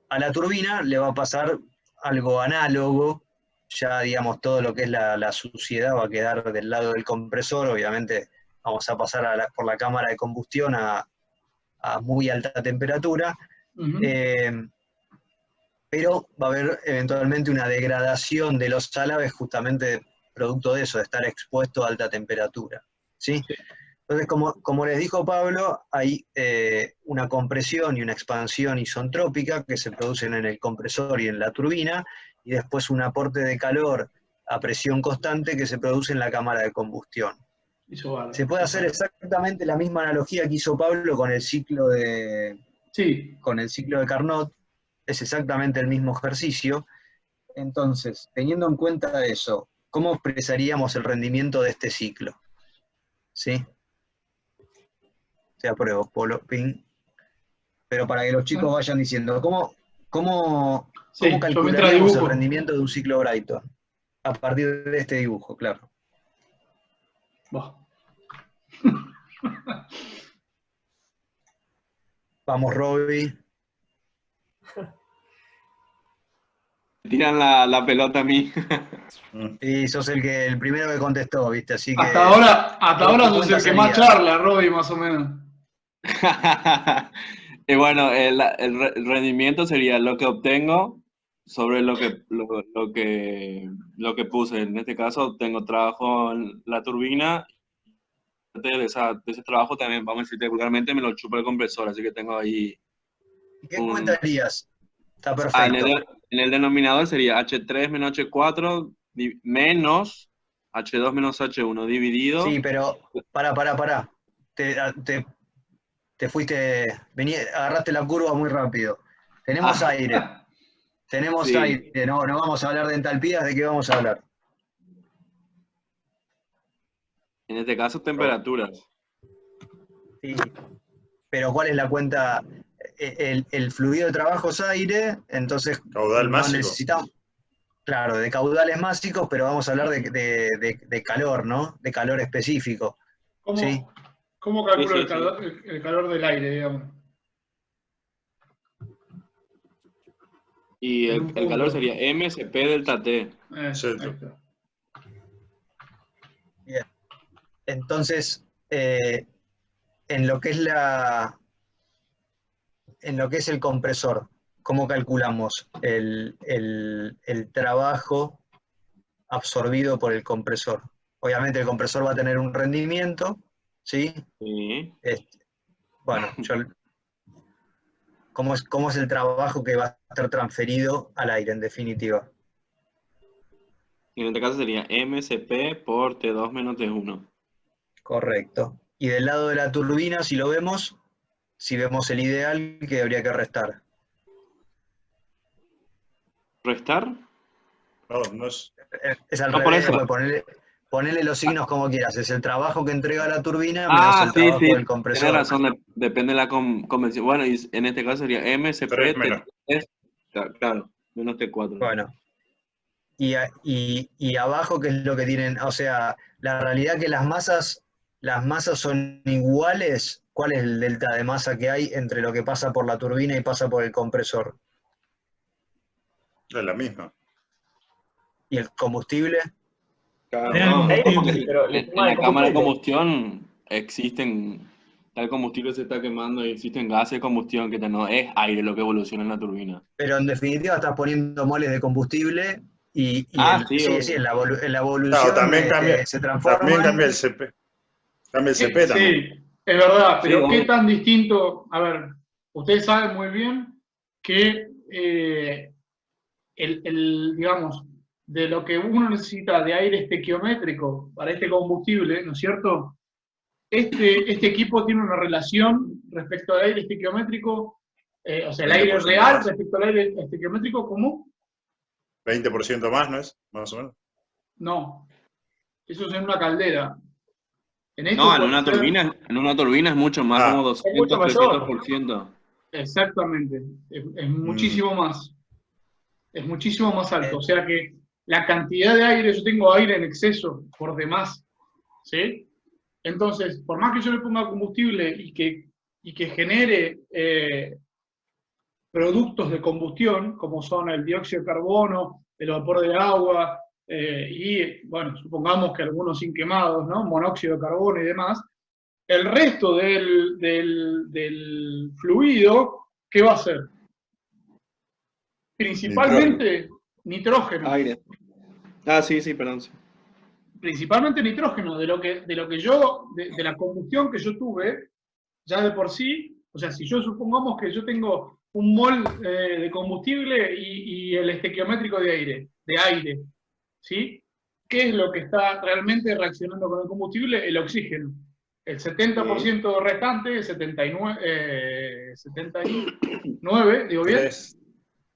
[SPEAKER 2] A la turbina le va a pasar algo análogo, ya digamos todo lo que es la suciedad va a quedar del lado del compresor, obviamente vamos a pasar por la cámara de combustión a muy alta temperatura, pero va a haber eventualmente una degradación de los álabes justamente producto de eso, de estar expuesto a alta temperatura, ¿sí? Entonces, como les dijo Pablo, hay una compresión y una expansión isentrópica que se producen en el compresor y en la turbina, y después un aporte de calor a presión constante que se produce en la cámara de combustión. Se puede hacer exactamente la misma analogía que hizo Pablo con el ciclo de Carnot, es exactamente el mismo ejercicio. Entonces, teniendo en cuenta eso, ¿cómo expresaríamos el rendimiento de este ciclo? ¿Sí? Se aprueba, Polo, ping. Pero para que los chicos vayan diciendo, ¿cómo calcularíamos el rendimiento de un ciclo Brayton? A partir de este dibujo, claro. Vamos, Robbie.
[SPEAKER 5] Tiran la pelota a mí.
[SPEAKER 2] Y sos el primero que contestó, ¿viste? Así que.
[SPEAKER 1] Hasta ahora sos el que más charla, Robbie, más o menos.
[SPEAKER 5] Y bueno, el rendimiento sería lo que obtengo sobre lo que puse. En este caso, obtengo trabajo en la turbina. De ese trabajo también, vamos a decir vulgarmente, me lo chupa el compresor, así que tengo ahí...
[SPEAKER 2] ¿Qué comentarías? Está perfecto.
[SPEAKER 5] En el denominador sería H3 menos H4 menos H2 menos H1 dividido...
[SPEAKER 2] Sí, pero pará. Te fuiste, agarraste la curva muy rápido. Tenemos aire. Tenemos aire. No vamos a hablar de entalpías, ¿de qué vamos a hablar?
[SPEAKER 5] En este caso, temperaturas.
[SPEAKER 2] Sí, pero ¿cuál es la cuenta? El fluido de trabajo es aire, entonces
[SPEAKER 3] caudal másico.
[SPEAKER 2] Necesitamos, claro, de caudales másicos, pero vamos a hablar de calor, ¿no? De calor específico.
[SPEAKER 1] ¿Cómo calculo el calor del aire, digamos?
[SPEAKER 5] Y el calor sería MSP delta T.
[SPEAKER 2] Bien. Entonces, en lo que es el compresor, ¿cómo calculamos el trabajo absorbido por el compresor? Obviamente el compresor va a tener un rendimiento, ¿sí?
[SPEAKER 5] Sí.
[SPEAKER 2] Bueno, ¿cómo es el trabajo que va a estar transferido al aire, en definitiva?
[SPEAKER 5] En este caso sería MCP por T2 menos T1.
[SPEAKER 2] Correcto. Y del lado de la turbina, si lo vemos, si vemos el ideal, que habría que restar.
[SPEAKER 5] ¿Restar?
[SPEAKER 3] No, no es.
[SPEAKER 2] Es al
[SPEAKER 5] No, por
[SPEAKER 2] revés,
[SPEAKER 5] eso.
[SPEAKER 2] pues ponele los signos como quieras. Es el trabajo que entrega la turbina menos el
[SPEAKER 5] Sí,
[SPEAKER 2] trabajo
[SPEAKER 5] sí.
[SPEAKER 2] del
[SPEAKER 5] Tienes
[SPEAKER 2] compresor.
[SPEAKER 5] razón, depende de la convención. Bueno, y en este caso sería MCP
[SPEAKER 3] 3 menos.
[SPEAKER 5] T3, claro, menos T4.
[SPEAKER 2] Bueno. Y abajo, ¿qué es lo que tienen? O sea, la realidad que las masas son iguales. ¿Cuál es el delta de masa que hay entre lo que pasa por la turbina y pasa por el compresor?
[SPEAKER 3] Es la misma.
[SPEAKER 2] ¿Y el combustible?
[SPEAKER 5] Claro,
[SPEAKER 6] Real
[SPEAKER 5] no,
[SPEAKER 6] combustible.
[SPEAKER 5] porque
[SPEAKER 4] Pero le
[SPEAKER 5] en
[SPEAKER 4] suma el
[SPEAKER 5] la cámara de
[SPEAKER 4] combustible.
[SPEAKER 5] combustión existen, tal combustible se está quemando y existen gases de combustión que no es aire lo que evoluciona en la turbina.
[SPEAKER 2] Pero en definitiva estás poniendo moles de combustible y
[SPEAKER 5] Sí,
[SPEAKER 2] sí, en la
[SPEAKER 3] Claro,
[SPEAKER 2] evolución
[SPEAKER 3] también cambia,
[SPEAKER 2] se
[SPEAKER 3] también
[SPEAKER 2] transforman.
[SPEAKER 3] cambia el CP. Cambia el CP también.
[SPEAKER 1] Sí, es verdad,
[SPEAKER 5] Sí,
[SPEAKER 1] pero ¿qué
[SPEAKER 5] obvio.
[SPEAKER 1] tan distinto? A ver, ustedes saben muy bien que digamos, de lo que uno necesita de aire estequiométrico para este combustible, ¿no es cierto? Este equipo tiene una relación respecto al aire estequiométrico, o sea, el aire
[SPEAKER 3] 20%
[SPEAKER 1] real
[SPEAKER 3] más.
[SPEAKER 1] respecto al aire estequiométrico, ¿cómo?
[SPEAKER 3] 20% más, ¿no es? Más o menos.
[SPEAKER 1] No, eso es en una caldera. En esto
[SPEAKER 5] No,
[SPEAKER 1] puede ser
[SPEAKER 5] en una turbina es mucho más, como
[SPEAKER 3] Ah,
[SPEAKER 4] Es mucho
[SPEAKER 5] 200,
[SPEAKER 4] mayor.
[SPEAKER 5] 300%.
[SPEAKER 1] exactamente, es
[SPEAKER 3] mm,
[SPEAKER 1] muchísimo más. Es muchísimo más alto.
[SPEAKER 2] Eh,
[SPEAKER 1] O sea que la cantidad de aire, yo tengo aire en exceso por demás, ¿sí? Entonces, por más que yo le ponga combustible y que genere productos de combustión, como son el dióxido de carbono, el vapor de agua, y, bueno, supongamos que algunos inquemados, ¿no? Monóxido de carbono y demás, el resto del fluido, ¿qué va a hacer? Principalmente nitrógeno.
[SPEAKER 5] Aire. Sí, perdón. Sí.
[SPEAKER 1] Principalmente nitrógeno, de la combustión que yo tuve, ya de por sí, o sea, si yo supongamos que yo tengo un mol de combustible y el estequiométrico de aire, ¿sí? ¿Qué es lo que está realmente reaccionando con el combustible? El oxígeno. El 70% restante, 79, digo bien,
[SPEAKER 3] 3.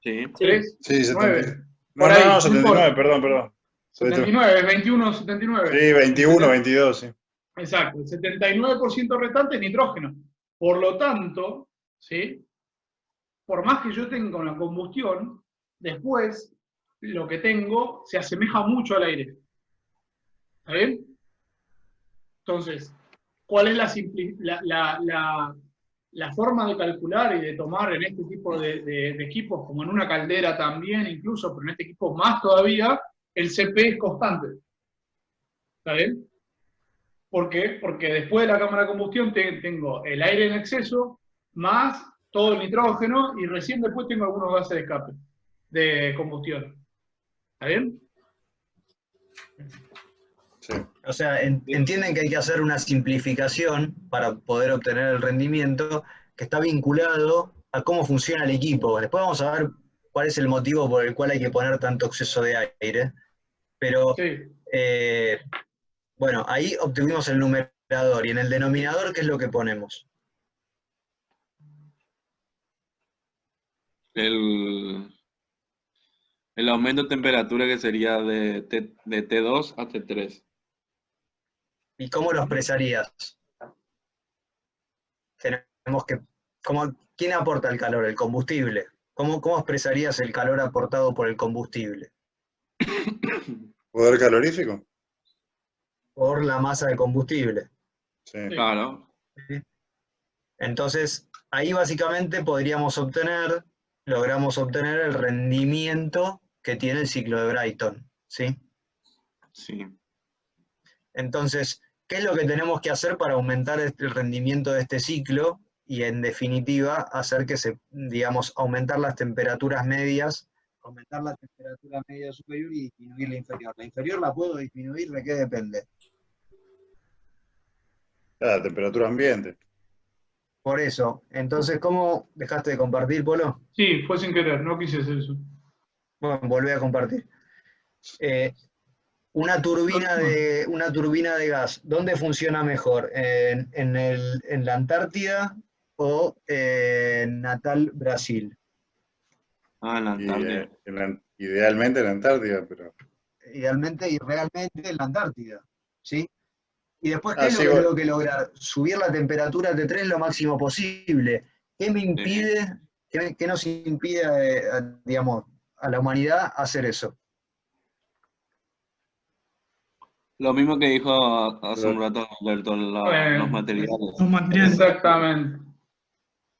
[SPEAKER 5] Sí.
[SPEAKER 1] 3,
[SPEAKER 7] Sí,
[SPEAKER 1] 9,
[SPEAKER 7] 70.
[SPEAKER 1] por
[SPEAKER 7] No,
[SPEAKER 1] ahí,
[SPEAKER 7] no,
[SPEAKER 1] no
[SPEAKER 7] 79,
[SPEAKER 1] importa.
[SPEAKER 7] perdón.
[SPEAKER 1] 79, 21, 79.
[SPEAKER 7] Sí, 21, 22, sí.
[SPEAKER 1] Exacto, el 79% restante es nitrógeno. Por lo tanto, ¿sí? Por más que yo tenga una combustión, después lo que tengo se asemeja mucho al aire. ¿Está bien? Entonces, ¿cuál es la forma de calcular y de tomar en este tipo de equipos, como en una caldera también incluso, pero en este equipo más todavía, el CP es constante? ¿Está bien? ¿Por qué? Porque después de la cámara de combustión tengo el aire en exceso más todo el nitrógeno y recién después tengo algunos gases de escape de combustión. ¿Está bien?
[SPEAKER 7] Sí.
[SPEAKER 2] O sea, entienden que hay que hacer una simplificación para poder obtener el rendimiento que está vinculado a cómo funciona el equipo. Después vamos a ver cuál es el motivo por el cual hay que poner tanto exceso de aire. Pero,
[SPEAKER 1] Sí.
[SPEAKER 2] bueno, ahí obtuvimos el numerador y en el denominador, ¿qué es lo que ponemos?
[SPEAKER 5] El aumento de temperatura que sería de T2 a T3.
[SPEAKER 2] ¿Y cómo lo expresarías? Tenemos que, ¿quién aporta el calor? El combustible. ¿Cómo expresarías el calor aportado por el combustible?
[SPEAKER 7] ¿Poder calorífico?
[SPEAKER 2] Por la masa de combustible.
[SPEAKER 7] Sí.
[SPEAKER 5] Claro.
[SPEAKER 2] Entonces, ahí básicamente logramos obtener el rendimiento que tiene el ciclo de Brayton, ¿sí?
[SPEAKER 5] Sí.
[SPEAKER 2] Entonces, ¿qué es lo que tenemos que hacer para aumentar el rendimiento de este ciclo? Y en definitiva, hacer que aumentar las temperaturas medias, aumentar la temperatura media superior y disminuir la inferior. La inferior la puedo disminuir, ¿de qué depende?
[SPEAKER 7] La temperatura ambiente.
[SPEAKER 2] Por eso, entonces, ¿cómo dejaste de compartir, Polo?
[SPEAKER 1] Sí, fue sin querer, no quise hacer eso.
[SPEAKER 2] Bueno, volví a compartir. una turbina de gas, ¿dónde funciona mejor? ¿En la Antártida o en Natal, Brasil?
[SPEAKER 5] En la Antártida.
[SPEAKER 7] Idealmente en la Antártida, pero...
[SPEAKER 2] Idealmente y realmente en la Antártida, ¿sí? Y después, ¿qué
[SPEAKER 7] Ah,
[SPEAKER 2] es lo
[SPEAKER 7] sí,
[SPEAKER 2] que
[SPEAKER 7] bueno.
[SPEAKER 2] tengo que lograr? Subir la temperatura de T3 lo máximo posible. ¿Qué me impide, qué nos impide, digamos, a la humanidad hacer eso?
[SPEAKER 5] Lo mismo que dijo hace un
[SPEAKER 7] Pero-
[SPEAKER 5] rato Alberto, los materiales.
[SPEAKER 6] Los materiales.
[SPEAKER 1] Exactamente.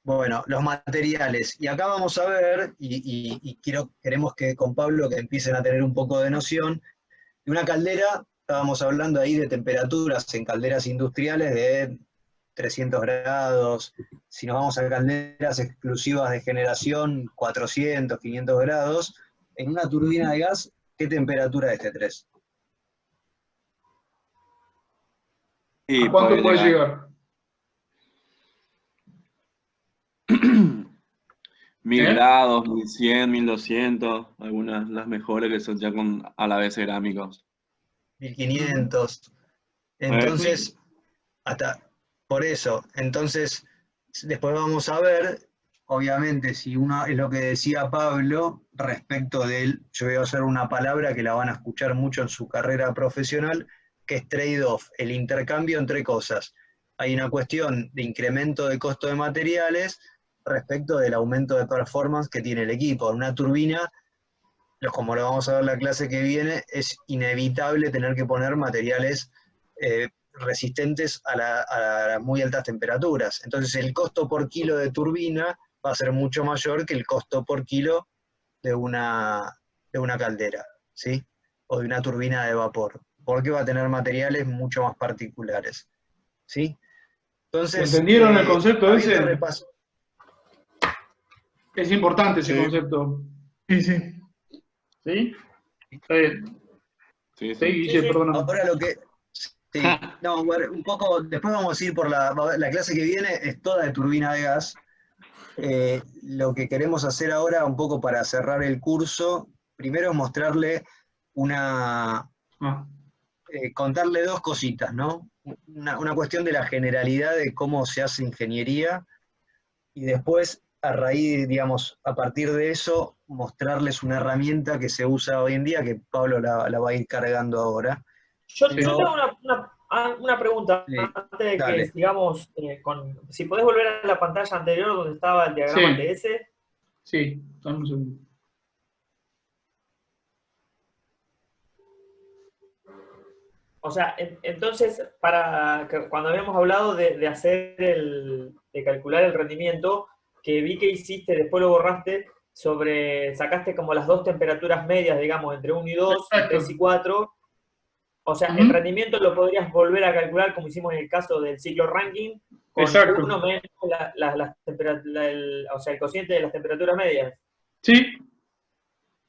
[SPEAKER 2] Bueno, los materiales. Y acá vamos a ver, y queremos que con Pablo que empiecen a tener un poco de noción, de una caldera, estábamos hablando ahí de temperaturas en calderas industriales de 300 grados, si nos vamos a calderas exclusivas de generación, 400, 500 grados, en una turbina de gas, ¿qué temperatura es T3?
[SPEAKER 5] Y
[SPEAKER 1] ¿A cuánto puede
[SPEAKER 5] llegar
[SPEAKER 1] llegar?
[SPEAKER 5] 1000
[SPEAKER 1] ¿Eh?
[SPEAKER 5] grados, 1100, 1200, algunas las mejores que son ya con a la vez cerámicos.
[SPEAKER 2] 1500. Entonces, por eso, entonces, después vamos a ver, obviamente, si uno es lo que decía Pablo respecto del, yo voy a usar una palabra que la van a escuchar mucho en su carrera profesional, que es trade-off, el intercambio entre cosas. Hay una cuestión de incremento de costo de materiales respecto del aumento de performance que tiene el equipo. En una turbina, como lo vamos a ver en la clase que viene, es inevitable tener que poner materiales resistentes a las muy altas temperaturas. Entonces el costo por kilo de turbina va a ser mucho mayor que el costo por kilo de una caldera, ¿sí? O de una turbina de vapor, porque va a tener materiales mucho más particulares, ¿sí? Entonces,
[SPEAKER 1] ¿Entendieron el concepto
[SPEAKER 2] habiendo
[SPEAKER 1] ese?
[SPEAKER 2] repasado.
[SPEAKER 1] Es importante ese
[SPEAKER 7] Sí.
[SPEAKER 1] concepto.
[SPEAKER 6] Sí, sí.
[SPEAKER 1] ¿Sí? Está bien.
[SPEAKER 5] Sí,
[SPEAKER 1] Sí,
[SPEAKER 5] sí.
[SPEAKER 1] Guille,
[SPEAKER 4] Sí.
[SPEAKER 1] perdóname.
[SPEAKER 2] Ahora lo que... Sí, no, bueno, un poco, después vamos a ir por la clase que viene, es toda de turbina de gas. Lo que queremos hacer ahora, un poco para cerrar el curso, primero es mostrarle
[SPEAKER 1] Ah,
[SPEAKER 2] contarle dos cositas, ¿no? Una cuestión de la generalidad de cómo se hace ingeniería, y después, a raíz, digamos, a partir de eso, mostrarles una herramienta que se usa hoy en día, que Pablo la va a ir cargando ahora.
[SPEAKER 4] Yo
[SPEAKER 1] Sí.
[SPEAKER 4] tengo una pregunta
[SPEAKER 2] Sí,
[SPEAKER 4] antes de que
[SPEAKER 2] dale.
[SPEAKER 4] sigamos si podés volver a la pantalla anterior donde estaba el diagrama
[SPEAKER 1] Sí.
[SPEAKER 4] TS.
[SPEAKER 1] sí, dame un segundo.
[SPEAKER 4] O sea, entonces, cuando habíamos hablado de hacer de calcular el rendimiento, que vi que hiciste, después lo borraste, sacaste como las dos temperaturas medias, digamos, entre 1 y 2, y
[SPEAKER 1] Exacto.
[SPEAKER 4] 3 y 4. O sea,
[SPEAKER 1] Ujú.
[SPEAKER 4] el rendimiento lo podrías volver a calcular como hicimos en el caso del ciclo ranking, con
[SPEAKER 1] Exacto.
[SPEAKER 4] 1 menos o sea, el cociente de las temperaturas medias.
[SPEAKER 1] Sí,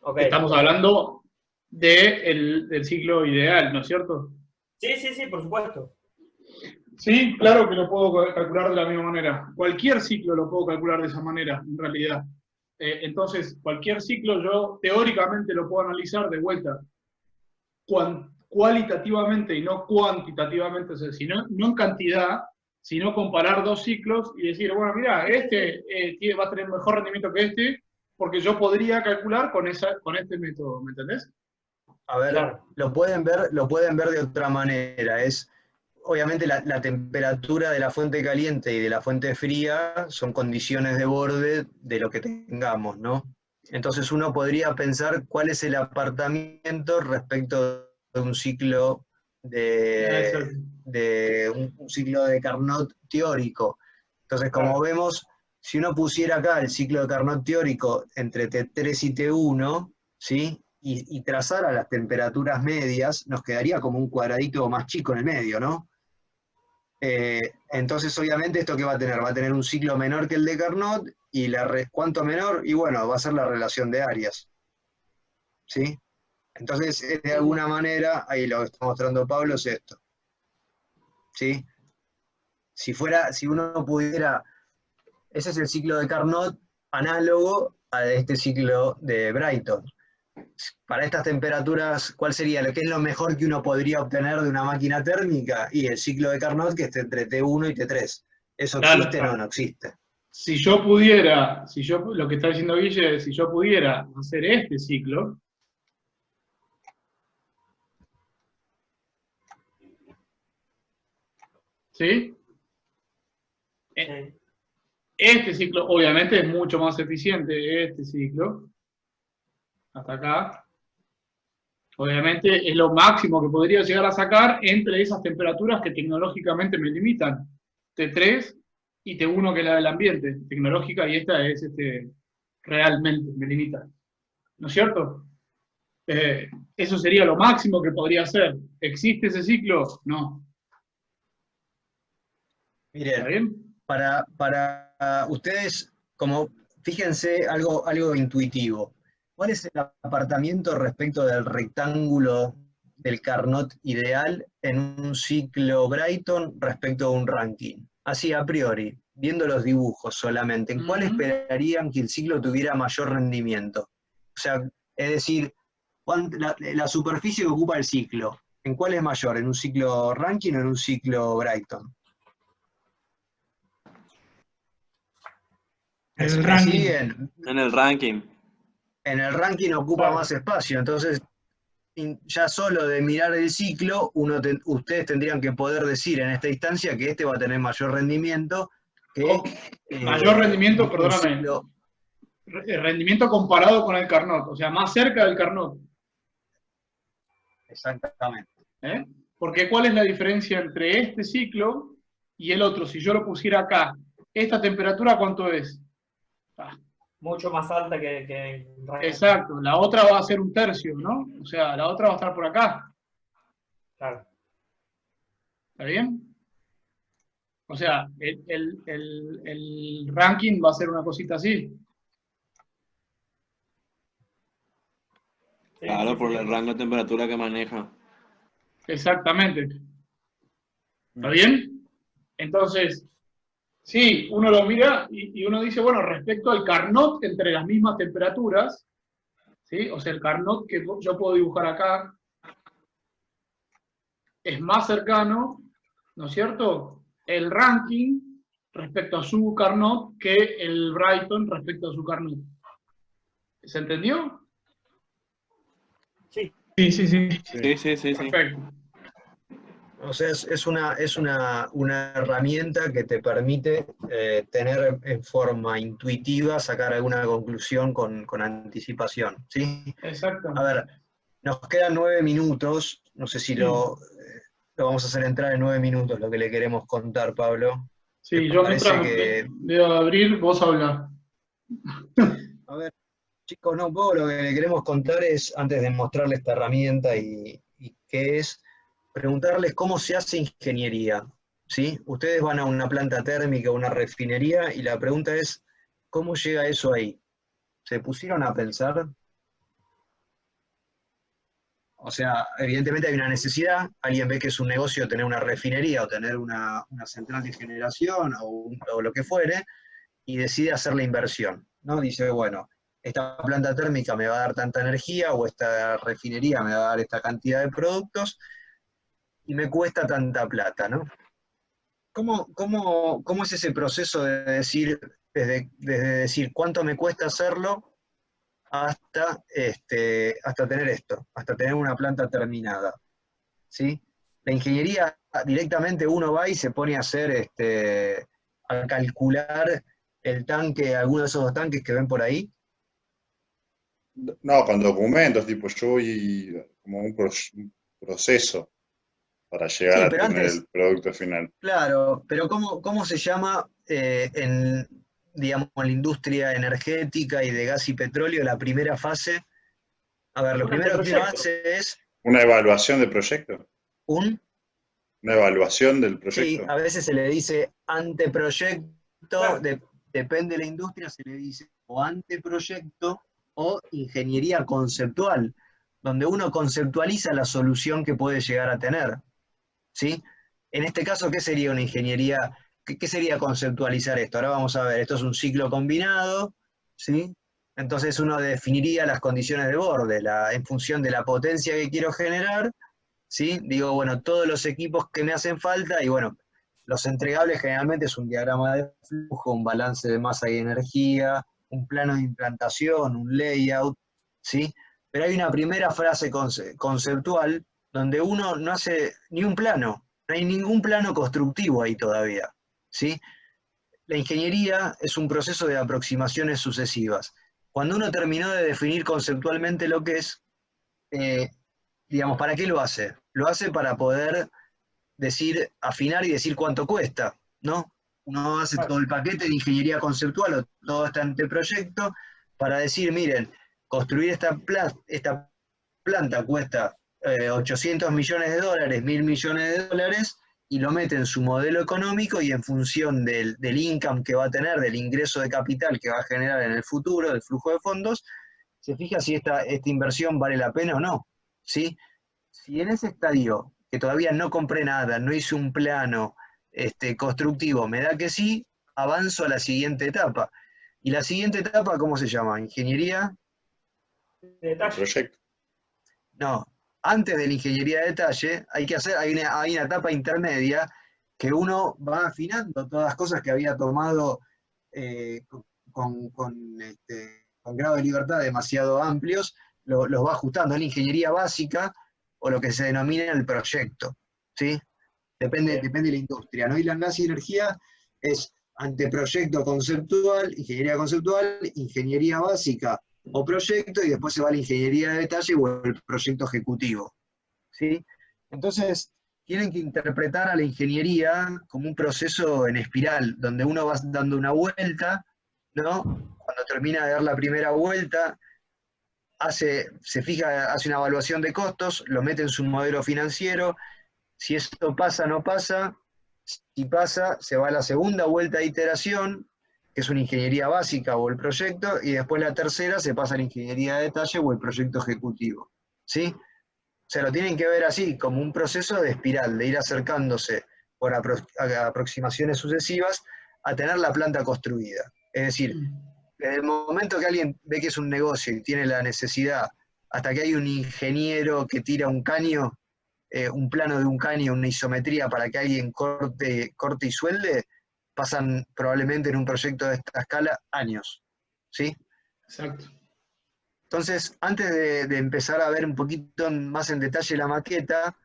[SPEAKER 4] Ok,
[SPEAKER 1] estamos
[SPEAKER 4] perfecto.
[SPEAKER 1] hablando del ciclo ideal, ¿no es cierto?
[SPEAKER 4] Sí, por supuesto.
[SPEAKER 1] Sí, claro que lo puedo calcular de la misma manera. Cualquier ciclo lo puedo calcular de esa manera, en realidad. Entonces, cualquier ciclo yo teóricamente lo puedo analizar de vuelta, cualitativamente y no cuantitativamente, o sea, no en cantidad, sino comparar dos ciclos y decir, bueno, mira, este va a tener mejor rendimiento que este, porque yo podría calcular con este método, ¿me entendés?
[SPEAKER 2] A ver,
[SPEAKER 4] Claro.
[SPEAKER 2] lo pueden ver de otra manera. Es, obviamente la temperatura de la fuente caliente y de la fuente fría son condiciones de borde de lo que tengamos, ¿no? Entonces uno podría pensar cuál es el apartamiento respecto de un ciclo
[SPEAKER 1] Exacto.
[SPEAKER 2] un ciclo de Carnot teórico. Entonces, como
[SPEAKER 1] Claro.
[SPEAKER 2] vemos, si uno pusiera acá el ciclo de Carnot teórico entre T3 y T1, ¿sí? Y trazara las temperaturas medias, nos quedaría como un cuadradito más chico en el medio, ¿no? Entonces, obviamente, ¿esto qué va a tener? Va a tener un ciclo menor que el de Carnot, y ¿cuánto menor? Y bueno, va a ser la relación de áreas, ¿sí? Entonces, de alguna manera, ahí lo que está mostrando Pablo es esto, ¿sí? Si uno pudiera, ese es el ciclo de Carnot análogo a este ciclo de Brighton. para estas temperaturas, ¿cuál sería qué es lo mejor que uno podría obtener de una máquina térmica? Y el ciclo de Carnot, que esté entre T1 y T3. ¿Eso
[SPEAKER 1] Claro,
[SPEAKER 2] existe? No, no existe.
[SPEAKER 1] si yo pudiera, lo que está diciendo Guille, si yo pudiera hacer este ciclo, ¿sí?
[SPEAKER 4] Sí.
[SPEAKER 1] Este ciclo, obviamente, es mucho más eficiente, este ciclo, hasta acá. Obviamente es lo máximo que podría llegar a sacar entre esas temperaturas que tecnológicamente me limitan. T3 y T1, que es la del ambiente, tecnológica, y esta es realmente me limita. ¿No es cierto? Eso sería lo máximo que podría hacer. ¿Existe ese ciclo? No. ¿Está
[SPEAKER 2] Miren,
[SPEAKER 1] bien?
[SPEAKER 2] para ustedes, como fíjense algo intuitivo. ¿Cuál es el apartamiento respecto del rectángulo del Carnot ideal en un ciclo Brighton respecto a un Rankine? Así a priori, viendo los dibujos solamente, ¿en cuál esperarían que el ciclo tuviera mayor rendimiento? O sea, es decir, la superficie que ocupa el ciclo, ¿en cuál es mayor? ¿En un ciclo Rankine o en un ciclo Brighton?
[SPEAKER 6] El
[SPEAKER 2] ¿Me
[SPEAKER 6] ranking.
[SPEAKER 2] siguen?
[SPEAKER 5] En el ranking.
[SPEAKER 2] En el ranking ocupa más espacio, entonces ya solo de mirar el ciclo, ustedes tendrían que poder decir en esta instancia que este va a tener mayor rendimiento que
[SPEAKER 1] Mayor rendimiento,
[SPEAKER 2] un
[SPEAKER 1] perdóname,
[SPEAKER 2] ciclo.
[SPEAKER 1] rendimiento comparado con el Carnot, o sea, más cerca del Carnot.
[SPEAKER 2] Exactamente.
[SPEAKER 1] ¿Eh? Porque ¿cuál es la diferencia entre este ciclo y el otro? Si yo lo pusiera acá, ¿esta temperatura cuánto es?
[SPEAKER 4] Mucho más alta que
[SPEAKER 1] Exacto, la otra va a ser un tercio, ¿no? O sea, la otra va a estar por acá.
[SPEAKER 4] Claro.
[SPEAKER 1] ¿Está bien? O sea, el ranking va a ser una cosita así.
[SPEAKER 4] Sí,
[SPEAKER 5] Claro,
[SPEAKER 4] sí,
[SPEAKER 5] por
[SPEAKER 4] sí.
[SPEAKER 5] el rango de temperatura que maneja.
[SPEAKER 1] Exactamente. ¿Está bien? Entonces, sí, uno lo mira y uno dice, bueno, respecto al Carnot entre las mismas temperaturas, ¿sí? O sea, el Carnot que yo puedo dibujar acá es más cercano, ¿no es cierto? El ranking respecto a su Carnot que el Brighton respecto a su Carnot. ¿Se entendió?
[SPEAKER 4] Sí.
[SPEAKER 6] Sí, sí, sí.
[SPEAKER 5] Sí.
[SPEAKER 1] Perfecto.
[SPEAKER 2] O sea, es una herramienta que te permite tener en forma intuitiva, sacar alguna conclusión con anticipación, ¿sí?
[SPEAKER 1] Exactamente.
[SPEAKER 2] A ver, nos quedan 9 minutos, no sé si lo vamos a hacer entrar en 9 minutos lo que le queremos contar, Pablo.
[SPEAKER 1] Sí,
[SPEAKER 2] ¿Te
[SPEAKER 1] yo
[SPEAKER 2] parece
[SPEAKER 1] mientras
[SPEAKER 2] que...
[SPEAKER 1] veo abrir, vos habla.
[SPEAKER 2] A ver, chicos, no, Pablo, lo que le queremos contar es, antes de mostrarle esta herramienta y qué es, preguntarles cómo se hace ingeniería, ¿sí? Ustedes van a una planta térmica, una refinería, y la pregunta es, ¿cómo llega eso ahí? ¿Se pusieron a pensar? O sea, evidentemente hay una necesidad, alguien ve que es un negocio tener una refinería o tener una central de generación o lo que fuere, y decide hacer la inversión, ¿no? Dice, bueno, esta planta térmica me va a dar tanta energía o esta refinería me va a dar esta cantidad de productos y me cuesta tanta plata, ¿no? ¿Cómo es ese proceso de decir, desde decir cuánto me cuesta hacerlo hasta tener esto, hasta tener una planta terminada? ¿Sí? La ingeniería directamente uno va y se pone a hacer, a calcular el tanque, alguno de esos dos tanques que ven por ahí.
[SPEAKER 7] No, con documentos, tipo, yo voy como un proceso para llegar
[SPEAKER 2] Sí,
[SPEAKER 7] a
[SPEAKER 2] pero
[SPEAKER 7] tener
[SPEAKER 2] antes,
[SPEAKER 7] el producto final.
[SPEAKER 2] claro, pero ¿cómo se llama digamos, en la industria energética y de gas y petróleo la primera fase? A ver, lo
[SPEAKER 4] Un
[SPEAKER 2] primero que uno
[SPEAKER 4] anteproyecto.
[SPEAKER 2] hace es
[SPEAKER 7] ¿Una evaluación del proyecto?
[SPEAKER 2] un,
[SPEAKER 7] ¿Una evaluación del
[SPEAKER 2] sí,
[SPEAKER 7] proyecto?
[SPEAKER 2] a veces se le dice anteproyecto,
[SPEAKER 4] Claro.
[SPEAKER 2] depende de la industria, se le dice o anteproyecto o ingeniería conceptual, donde uno conceptualiza la solución que puede llegar a tener, ¿sí? En este caso, ¿qué sería una ingeniería? ¿Qué sería conceptualizar esto? Ahora vamos a ver, esto es un ciclo combinado, ¿sí? Entonces uno definiría las condiciones de borde, en función de la potencia que quiero generar, ¿sí? Digo, bueno, todos los equipos que me hacen falta, y bueno, los entregables generalmente es un diagrama de flujo, un balance de masa y energía, un plano de implantación, un layout, ¿sí? Pero hay una primera frase conceptual donde uno no hace ni un plano, no hay ningún plano constructivo ahí todavía, ¿sí? La ingeniería es un proceso de aproximaciones sucesivas. Cuando uno terminó de definir conceptualmente lo que es, digamos, ¿para qué lo hace? Lo hace para poder decir, afinar y decir cuánto cuesta, ¿no? Uno hace todo el paquete de ingeniería conceptual o todo este anteproyecto para decir, miren, construir esta planta cuesta 800 millones de dólares, 1.000 millones de dólares, y lo mete en su modelo económico y en función del income que va a tener, del ingreso de capital que va a generar en el futuro, del flujo de fondos, se fija si esta inversión vale la pena o no, ¿sí? Si en ese estadio, que todavía no compré nada, no hice un plano constructivo, me da que sí, avanzo a la siguiente etapa. ¿Y la siguiente etapa cómo se llama? ¿Ingeniería?
[SPEAKER 4] Detalle.
[SPEAKER 3] Proyecto.
[SPEAKER 2] No, antes de la ingeniería de detalle hay una etapa intermedia que uno va afinando todas las cosas que había tomado con grado de libertad demasiado amplios, los va ajustando. Es la ingeniería básica o lo que se denomina el proyecto, ¿sí? Depende de la industria, ¿no? Y la gas y energía es anteproyecto conceptual, ingeniería básica o proyecto, y después se va a la ingeniería de detalle o el proyecto ejecutivo, ¿sí? Entonces, tienen que interpretar a la ingeniería como un proceso en espiral, donde uno va dando una vuelta, ¿no? Cuando termina de dar la primera vuelta, hace una evaluación de costos, lo mete en su modelo financiero. Si esto pasa, no pasa. Si pasa, se va a la segunda vuelta de iteración, que es una ingeniería básica o el proyecto, y después la tercera se pasa a la ingeniería de detalle o el proyecto ejecutivo, ¿sí? O sea, lo tienen que ver así, como un proceso de espiral, de ir acercándose por aproximaciones sucesivas a tener la planta construida. Es decir, desde el momento que alguien ve que es un negocio y tiene la necesidad, hasta que hay un ingeniero que tira un caño, un plano de un caño, una isometría para que alguien corte y suelde, pasan probablemente en un proyecto de esta escala años, ¿sí?
[SPEAKER 1] Exacto.
[SPEAKER 2] Entonces, antes de empezar a ver un poquito más en detalle la maqueta,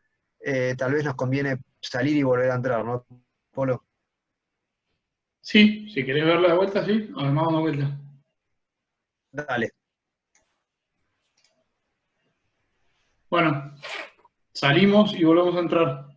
[SPEAKER 2] tal vez nos conviene salir y volver a entrar, ¿no, Polo?
[SPEAKER 1] Sí, si querés verla de vuelta, sí, además una vuelta.
[SPEAKER 2] Dale.
[SPEAKER 1] Bueno, salimos y volvemos a entrar.